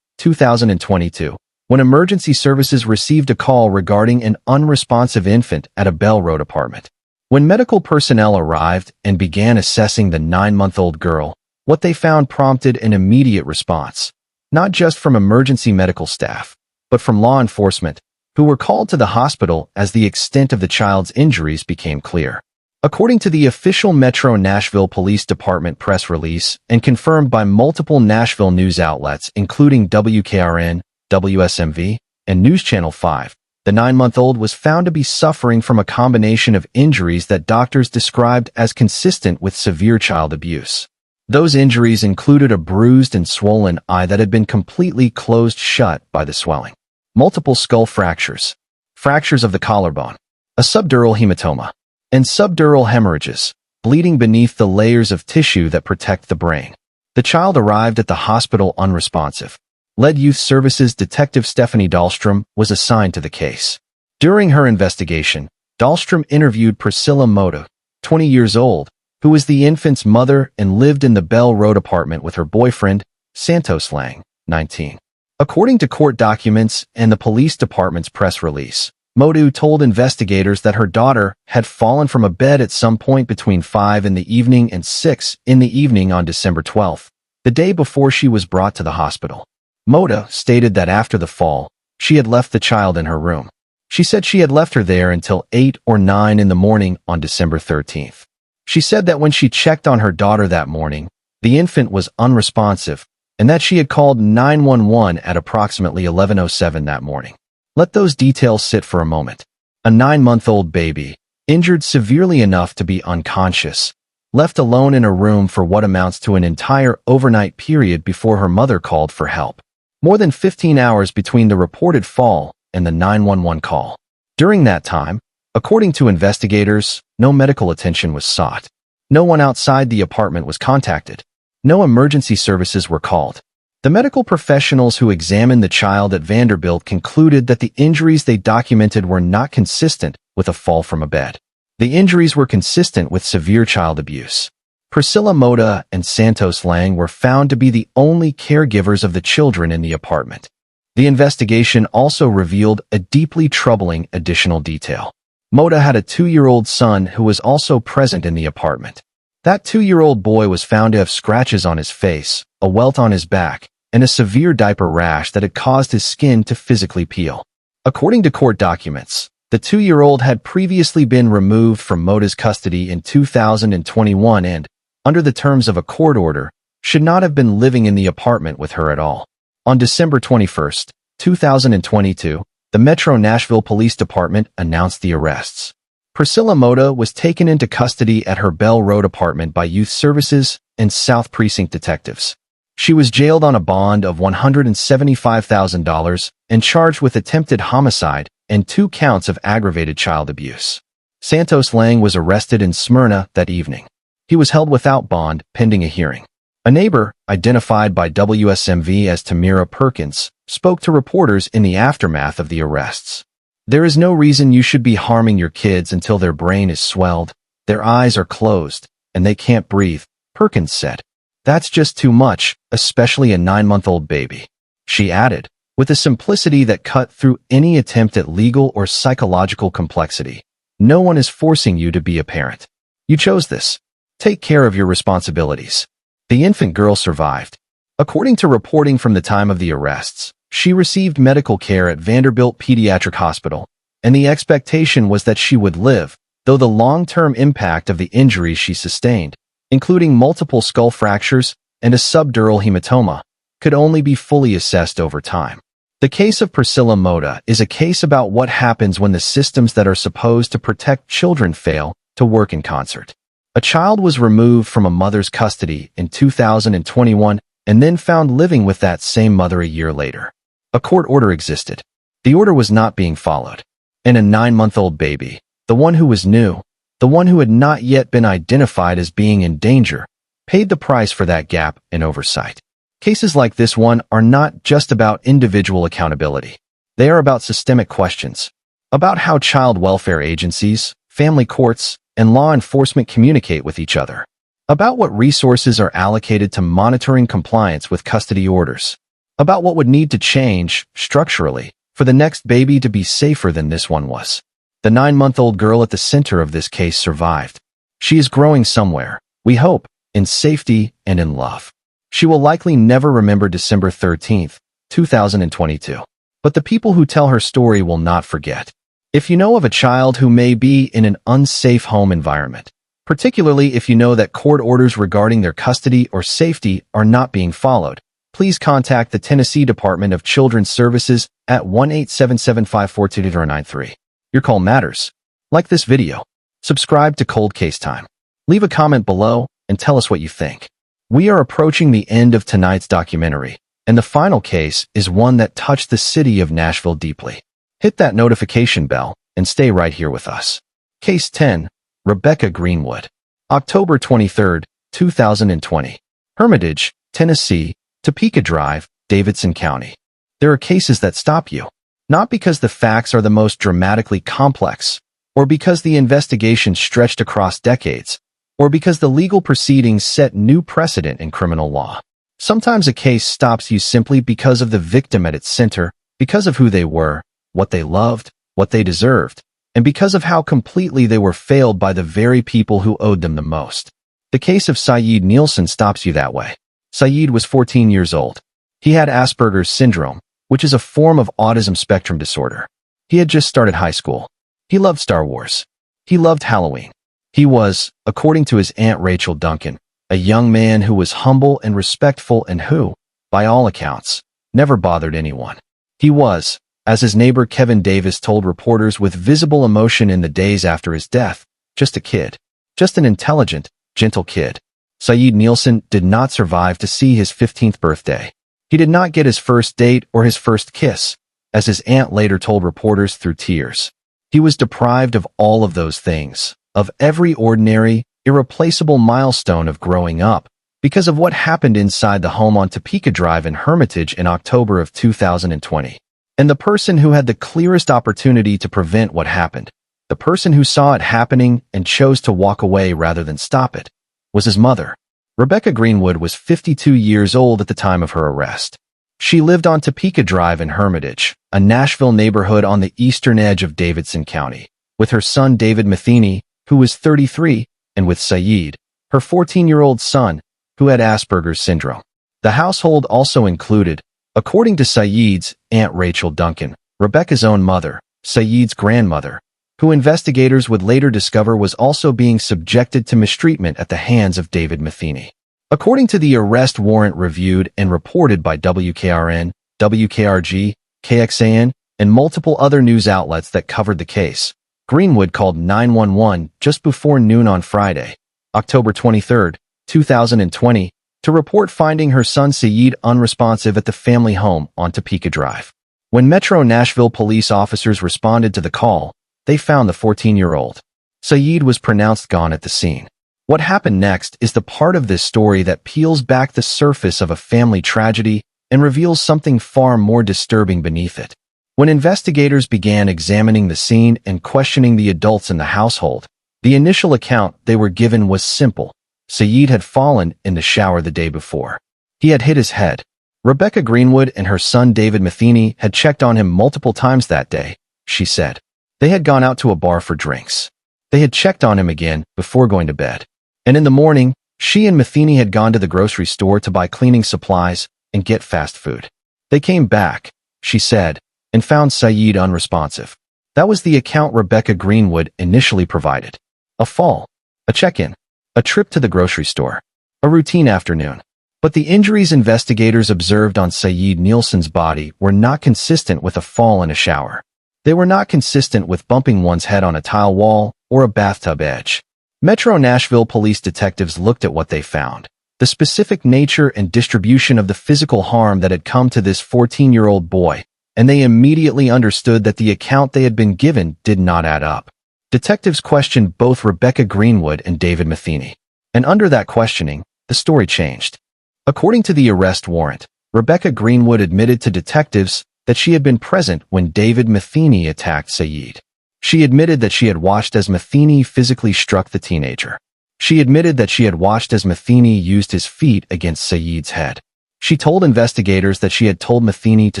2022, when emergency services received a call regarding an unresponsive infant at a Bell Road apartment. When medical personnel arrived and began assessing the 9-month-old girl, what they found prompted an immediate response, not just from emergency medical staff, but from law enforcement, who were called to the hospital as the extent of the child's injuries became clear. According to the official Metro Nashville Police Department press release and confirmed by multiple Nashville news outlets including WKRN, WSMV, and News Channel 5, the 9-month-old was found to be suffering from a combination of injuries that doctors described as consistent with severe child abuse. Those injuries included a bruised and swollen eye that had been completely closed shut by the swelling, multiple skull fractures, fractures of the collarbone, a subdural hematoma, and subdural hemorrhages, bleeding beneath the layers of tissue that protect the brain. The child arrived at the hospital unresponsive. Lead Youth Services Detective Stephanie Dahlstrom was assigned to the case. During her investigation, Dahlstrom interviewed Priscilla Mota, 20 years old, who was the infant's mother and lived in the Bell Road apartment with her boyfriend, Santos Lang, 19. According to court documents and the police department's press release, Modu told investigators that her daughter had fallen from a bed at some point between 5 in the evening and 6 in the evening on December 12, the day before she was brought to the hospital. Mota stated that after the fall, she had left the child in her room. She said she had left her there until 8 or 9 in the morning on December 13th. She said that when she checked on her daughter that morning, the infant was unresponsive and that she had called 911 at approximately 11:07 that morning. Let those details sit for a moment. A 9-month-old baby, injured severely enough to be unconscious, left alone in a room for what amounts to an entire overnight period before her mother called for help. More than 15 hours between the reported fall and the 911 call. During that time, according to investigators, no medical attention was sought. No one outside the apartment was contacted. No emergency services were called. The medical professionals who examined the child at Vanderbilt concluded that the injuries they documented were not consistent with a fall from a bed. The injuries were consistent with severe child abuse. Priscilla Mota and Santos Lang were found to be the only caregivers of the children in the apartment. The investigation also revealed a deeply troubling additional detail. Mota had a 2-year-old son who was also present in the apartment. That 2-year-old boy was found to have scratches on his face, a welt on his back, and a severe diaper rash that had caused his skin to physically peel. According to court documents, the 2-year-old had previously been removed from Mota's custody in 2021 and, under the terms of a court order, should not have been living in the apartment with her at all. On December 21, 2022, the Metro Nashville Police Department announced the arrests. Priscilla Mota was taken into custody at her Bell Road apartment by Youth Services and South Precinct detectives. She was jailed on a bond of $175,000 and charged with attempted homicide and 2 counts of aggravated child abuse. Santos Lang was arrested in Smyrna that evening. He was held without bond pending a hearing. A neighbor, identified by WSMV as Tamira Perkins, spoke to reporters in the aftermath of the arrests. "There is no reason you should be harming your kids until their brain is swelled, their eyes are closed, and they can't breathe," Perkins said. "That's just too much, especially a 9-month-old baby." She added, with a simplicity that cut through any attempt at legal or psychological complexity, "No one is forcing you to be a parent. You chose this. Take care of your responsibilities." The infant girl survived. According to reporting from the time of the arrests, she received medical care at Vanderbilt Pediatric Hospital, and the expectation was that she would live, though the long-term impact of the injuries she sustained, including multiple skull fractures and a subdural hematoma, could only be fully assessed over time. The case of Priscilla Mota is a case about what happens when the systems that are supposed to protect children fail to work in concert. A child was removed from a mother's custody in 2021 and then found living with that same mother a year later. A court order existed. The order was not being followed. And a 9-month-old baby, the one who was new, the one who had not yet been identified as being in danger, paid the price for that gap in oversight. Cases like this one are not just about individual accountability. They are about systemic questions, about how child welfare agencies, family courts, and law enforcement communicate with each other, about what resources are allocated to monitoring compliance with custody orders, about what would need to change, structurally, for the next baby to be safer than this one was. The 9-month-old girl at the center of this case survived. She is growing somewhere, we hope, in safety and in love. She will likely never remember December 13, 2022. but the people who tell her story will not forget. If you know of a child who may be in an unsafe home environment, particularly if you know that court orders regarding their custody or safety are not being followed, please contact the Tennessee Department of Children's Services at 1-877-542-093. Your call matters. Like this video. Subscribe to Cold Case Time. Leave a comment below and tell us what you think. We are approaching the end of tonight's documentary, and the final case is one that touched the city of Nashville deeply. Hit that notification bell and stay right here with us. Case 10. Rebecca Greenwood. October 23, 2020. Hermitage, Tennessee, Topeka Drive, Davidson County. There are cases that stop you, not because the facts are the most dramatically complex, or because the investigation stretched across decades, or because the legal proceedings set new precedent in criminal law. Sometimes a case stops you simply because of the victim at its center, because of who they were, what they loved, what they deserved, and because of how completely they were failed by the very people who owed them the most. The case of Saeed Nielsen stops you that way. Saeed was 14 years old. He had Asperger's syndrome, which is a form of autism spectrum disorder. He had just started high school. He loved Star Wars. He loved Halloween. He was, according to his Aunt Rachel Duncan, a young man who was humble and respectful and who, by all accounts, never bothered anyone. He was, as his neighbor Kevin Davis told reporters with visible emotion in the days after his death, just a kid. Just an intelligent, gentle kid. Saeed Nielsen did not survive to see his 15th birthday. He did not get his first date or his first kiss, as his aunt later told reporters through tears. He was deprived of all of those things, of every ordinary, irreplaceable milestone of growing up, because of what happened inside the home on Topeka Drive in Hermitage in October of 2020. And the person who had the clearest opportunity to prevent what happened, the person who saw it happening and chose to walk away rather than stop it, was his mother. Rebecca Greenwood was 52 years old at the time of her arrest. She lived on Topeka Drive in Hermitage, a Nashville neighborhood on the eastern edge of Davidson County, with her son David Matheny, who was 33, and with Saeed, her 14-year-old son, who had Asperger's syndrome. The household also included, according to Saeed's Aunt Rachel Duncan, Rebecca's own mother, Saeed's grandmother, who investigators would later discover was also being subjected to mistreatment at the hands of David Matheny. According to the arrest warrant reviewed and reported by WKRN, WKRG, KXAN, and multiple other news outlets that covered the case, Greenwood called 911 just before noon on Friday, October 23, 2020, to report finding her son Saeed unresponsive at the family home on Topeka Drive. When Metro Nashville police officers responded to the call, they found the 14-year-old. Saeed was pronounced gone at the scene. What happened next is the part of this story that peels back the surface of a family tragedy and reveals something far more disturbing beneath it. When investigators began examining the scene and questioning the adults in the household, the initial account they were given was simple. Saeed had fallen in the shower the day before. He had hit his head. Rebecca Greenwood and her son David Matheny had checked on him multiple times that day, she said. They had gone out to a bar for drinks. They had checked on him again before going to bed. And in the morning, she and Matheny had gone to the grocery store to buy cleaning supplies and get fast food. They came back, she said, and found Saeed unresponsive. That was the account Rebecca Greenwood initially provided. A fall, a check-in, a trip to the grocery store, a routine afternoon. But the injuries investigators observed on Saeed Nielsen's body were not consistent with a fall in a shower. They were not consistent with bumping one's head on a tile wall or a bathtub edge. Metro Nashville police detectives looked at what they found, the specific nature and distribution of the physical harm that had come to this 14-year-old boy, and they immediately understood that the account they had been given did not add up. Detectives questioned both Rebecca Greenwood and David Matheny, and under that questioning, the story changed. According to the arrest warrant, Rebecca Greenwood admitted to detectives that she had been present when David Matheny attacked Saeed. She admitted that she had watched as Matheny physically struck the teenager. She admitted that she had watched as Matheny used his feet against Saeed's head. She told investigators that she had told Matheny to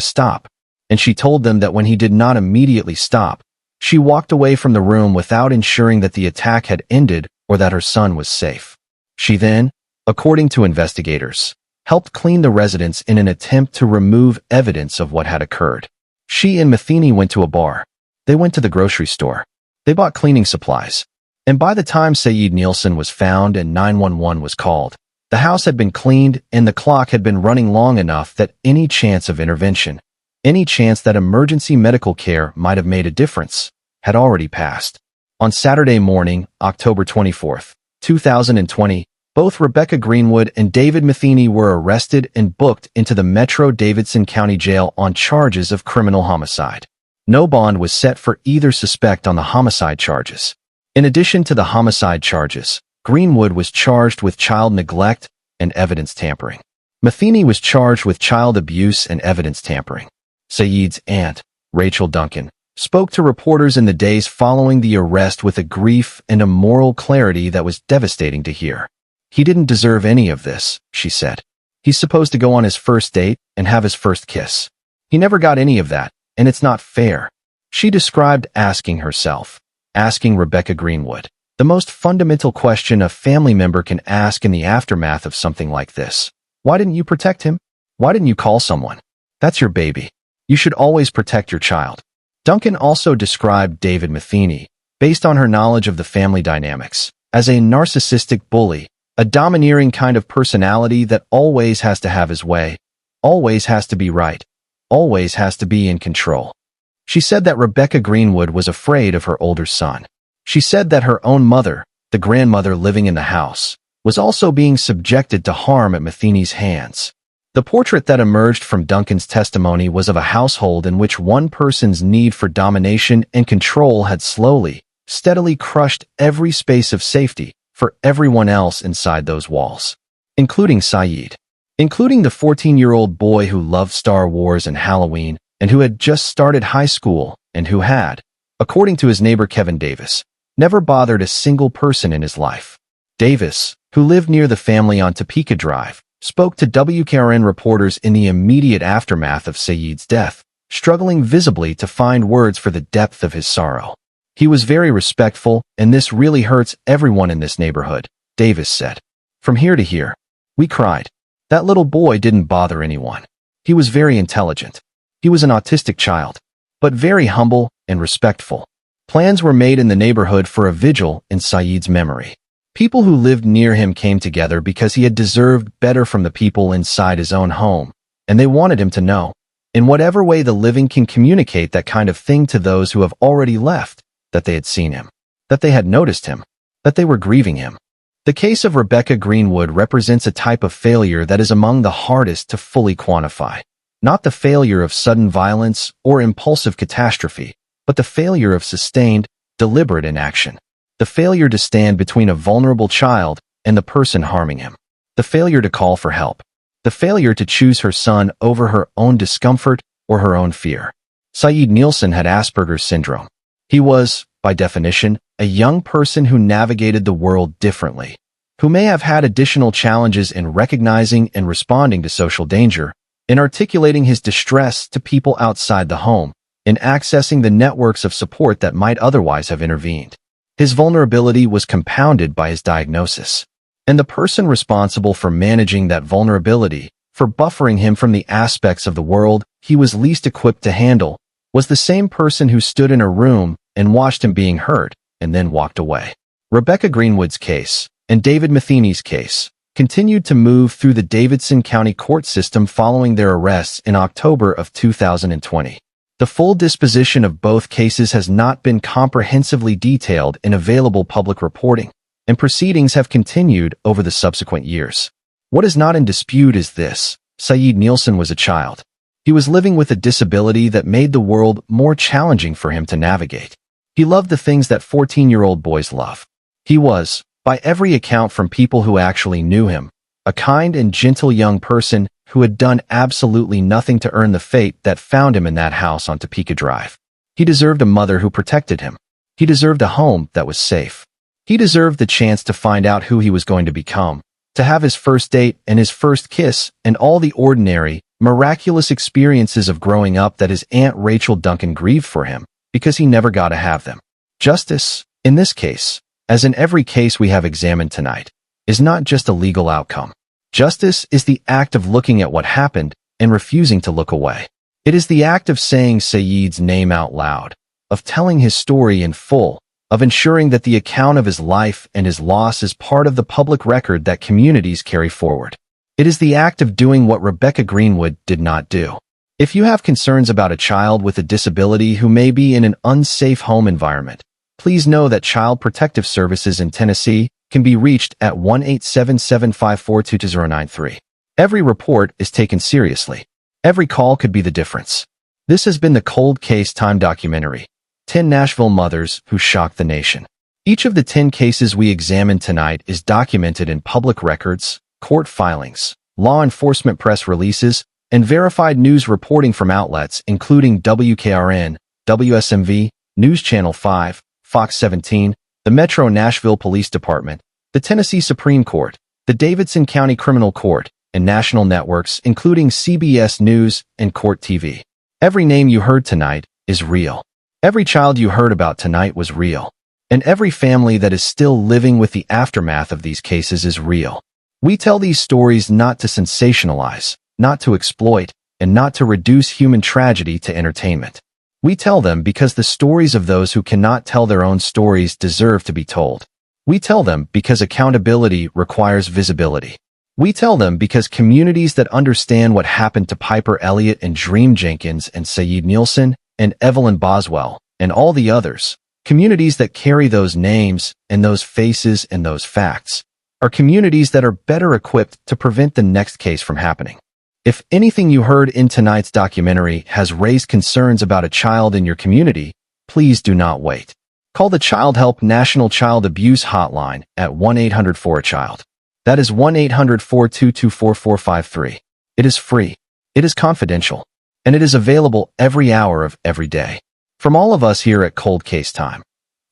stop, and she told them that when he did not immediately stop, she walked away from the room without ensuring that the attack had ended or that her son was safe. She then, according to investigators, helped clean the residence in an attempt to remove evidence of what had occurred. She and Matheny went to a bar. They went to the grocery store. They bought cleaning supplies. And by the time Sayid Nielsen was found and 911 was called, the house had been cleaned and the clock had been running long enough that any chance of intervention, any chance that emergency medical care might have made a difference, had already passed. On Saturday morning, October 24th, 2020, both Rebecca Greenwood and David Matheny were arrested and booked into the Metro Davidson County Jail on charges of criminal homicide. No bond was set for either suspect on the homicide charges. In addition to the homicide charges, Greenwood was charged with child neglect and evidence tampering. Matheny was charged with child abuse and evidence tampering. Sayid's aunt, Rachel Duncan, spoke to reporters in the days following the arrest with a grief and a moral clarity that was devastating to hear. "He didn't deserve any of this," she said. "He's supposed to go on his first date and have his first kiss. He never got any of that, and it's not fair." She described asking Rebecca Greenwood, the most fundamental question a family member can ask in the aftermath of something like this. "Why didn't you protect him? Why didn't you call someone? That's your baby. You should always protect your child." Duncan also described David Matheny, based on her knowledge of the family dynamics, as a narcissistic bully, a domineering kind of personality that always has to have his way, always has to be right, always has to be in control. She said that Rebecca Greenwood was afraid of her older son. She said that her own mother, the grandmother living in the house, was also being subjected to harm at Matheny's hands. The portrait that emerged from Duncan's testimony was of a household in which one person's need for domination and control had slowly, steadily crushed every space of safety for everyone else inside those walls, including Sayid, including the 14-year-old boy who loved Star Wars and Halloween and who had just started high school and who had, according to his neighbor Kevin Davis, never bothered a single person in his life. Davis, who lived near the family on Topeka Drive, spoke to WKRN reporters in the immediate aftermath of Sayid's death, struggling visibly to find words for the depth of his sorrow. "He was very respectful, and this really hurts everyone in this neighborhood," Davis said. "From here to here. We cried. That little boy didn't bother anyone. He was very intelligent. He was an autistic child, but very humble and respectful. Plans were made in the neighborhood for a vigil in Sayid's memory. People who lived near him came together because he had deserved better from the people inside his own home, and they wanted him to know, in whatever way the living can communicate that kind of thing to those who have already left, that they had seen him, that they had noticed him, that they were grieving him." The case of Rebecca Greenwood represents a type of failure that is among the hardest to fully quantify. Not the failure of sudden violence or impulsive catastrophe, but the failure of sustained, deliberate inaction. The failure to stand between a vulnerable child and the person harming him. The failure to call for help. The failure to choose her son over her own discomfort or her own fear. Sayid Nielsen had Asperger's syndrome. He was, by definition, a young person who navigated the world differently, who may have had additional challenges in recognizing and responding to social danger, in articulating his distress to people outside the home, in accessing the networks of support that might otherwise have intervened. His vulnerability was compounded by his diagnosis, and the person responsible for managing that vulnerability, for buffering him from the aspects of the world he was least equipped to handle, was the same person who stood in a room and watched him being hurt and then walked away. Rebecca Greenwood's case, and David Matheny's case, continued to move through the Davidson County court system following their arrests in October of 2020. The full disposition of both cases has not been comprehensively detailed in available public reporting, and proceedings have continued over the subsequent years. What is not in dispute is this: Sayid Nielsen was a child. He was living with a disability that made the world more challenging for him to navigate. He loved the things that 14-year-old boys love. He was, by every account from people who actually knew him, a kind and gentle young person who had done absolutely nothing to earn the fate that found him in that house on Topeka Drive. He deserved a mother who protected him. He deserved a home that was safe. He deserved the chance to find out who he was going to become, to have his first date and his first kiss and all the ordinary, miraculous experiences of growing up that his Aunt Rachel Duncan grieved for him, because he never got to have them. Justice, in this case, as in every case we have examined tonight, is not just a legal outcome. Justice is the act of looking at what happened and refusing to look away. It is the act of saying Saeed's name out loud, of telling his story in full, of ensuring that the account of his life and his loss is part of the public record that communities carry forward. It is the act of doing what Rebecca Greenwood did not do. If you have concerns about a child with a disability who may be in an unsafe home environment, please know that Child Protective Services in Tennessee can be reached at 1-877-542-2093. Every report is taken seriously. Every call could be the difference. This has been the Cold Case Time documentary, 10 Nashville Mothers Who Shocked the Nation. Each of the 10 cases we examined tonight is documented in public records, court filings, law enforcement press releases, and verified news reporting from outlets including WKRN, WSMV, News Channel 5, Fox 17, the Metro Nashville Police Department, the Tennessee Supreme Court, the Davidson County Criminal Court, and national networks including CBS News and Court TV. Every name you heard tonight is real. Every child you heard about tonight was real. And every family that is still living with the aftermath of these cases is real. We tell these stories not to sensationalize, not to exploit, and not to reduce human tragedy to entertainment. We tell them because the stories of those who cannot tell their own stories deserve to be told. We tell them because accountability requires visibility. We tell them because communities that understand what happened to Piper Elliott and Dream Jenkins and Saeed Nielsen and Evelyn Boswell and all the others, communities that carry those names and those faces and those facts, are communities that are better equipped to prevent the next case from happening. If anything you heard in tonight's documentary has raised concerns about a child in your community, please do not wait. Call the Child Help National Child Abuse Hotline at 1-800-4-A-CHILD. That is 1-800-422-4453. It is free. It is confidential. And it is available every hour of every day. From all of us here at Cold Case Time,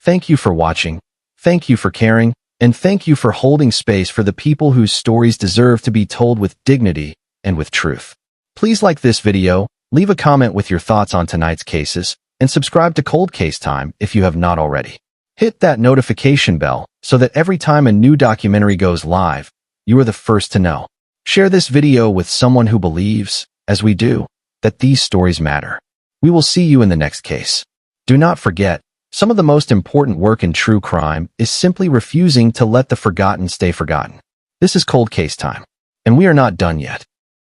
thank you for watching, thank you for caring, and thank you for holding space for the people whose stories deserve to be told with dignity and with truth. Please like this video, leave a comment with your thoughts on tonight's cases, and subscribe to Cold Case Time if you have not already. Hit that notification bell so that every time a new documentary goes live, you are the first to know. Share this video with someone who believes, as we do, that these stories matter. We will see you in the next case. Do not forget, some of the most important work in true crime is simply refusing to let the forgotten stay forgotten. This is Cold Case Time, and we are not done yet.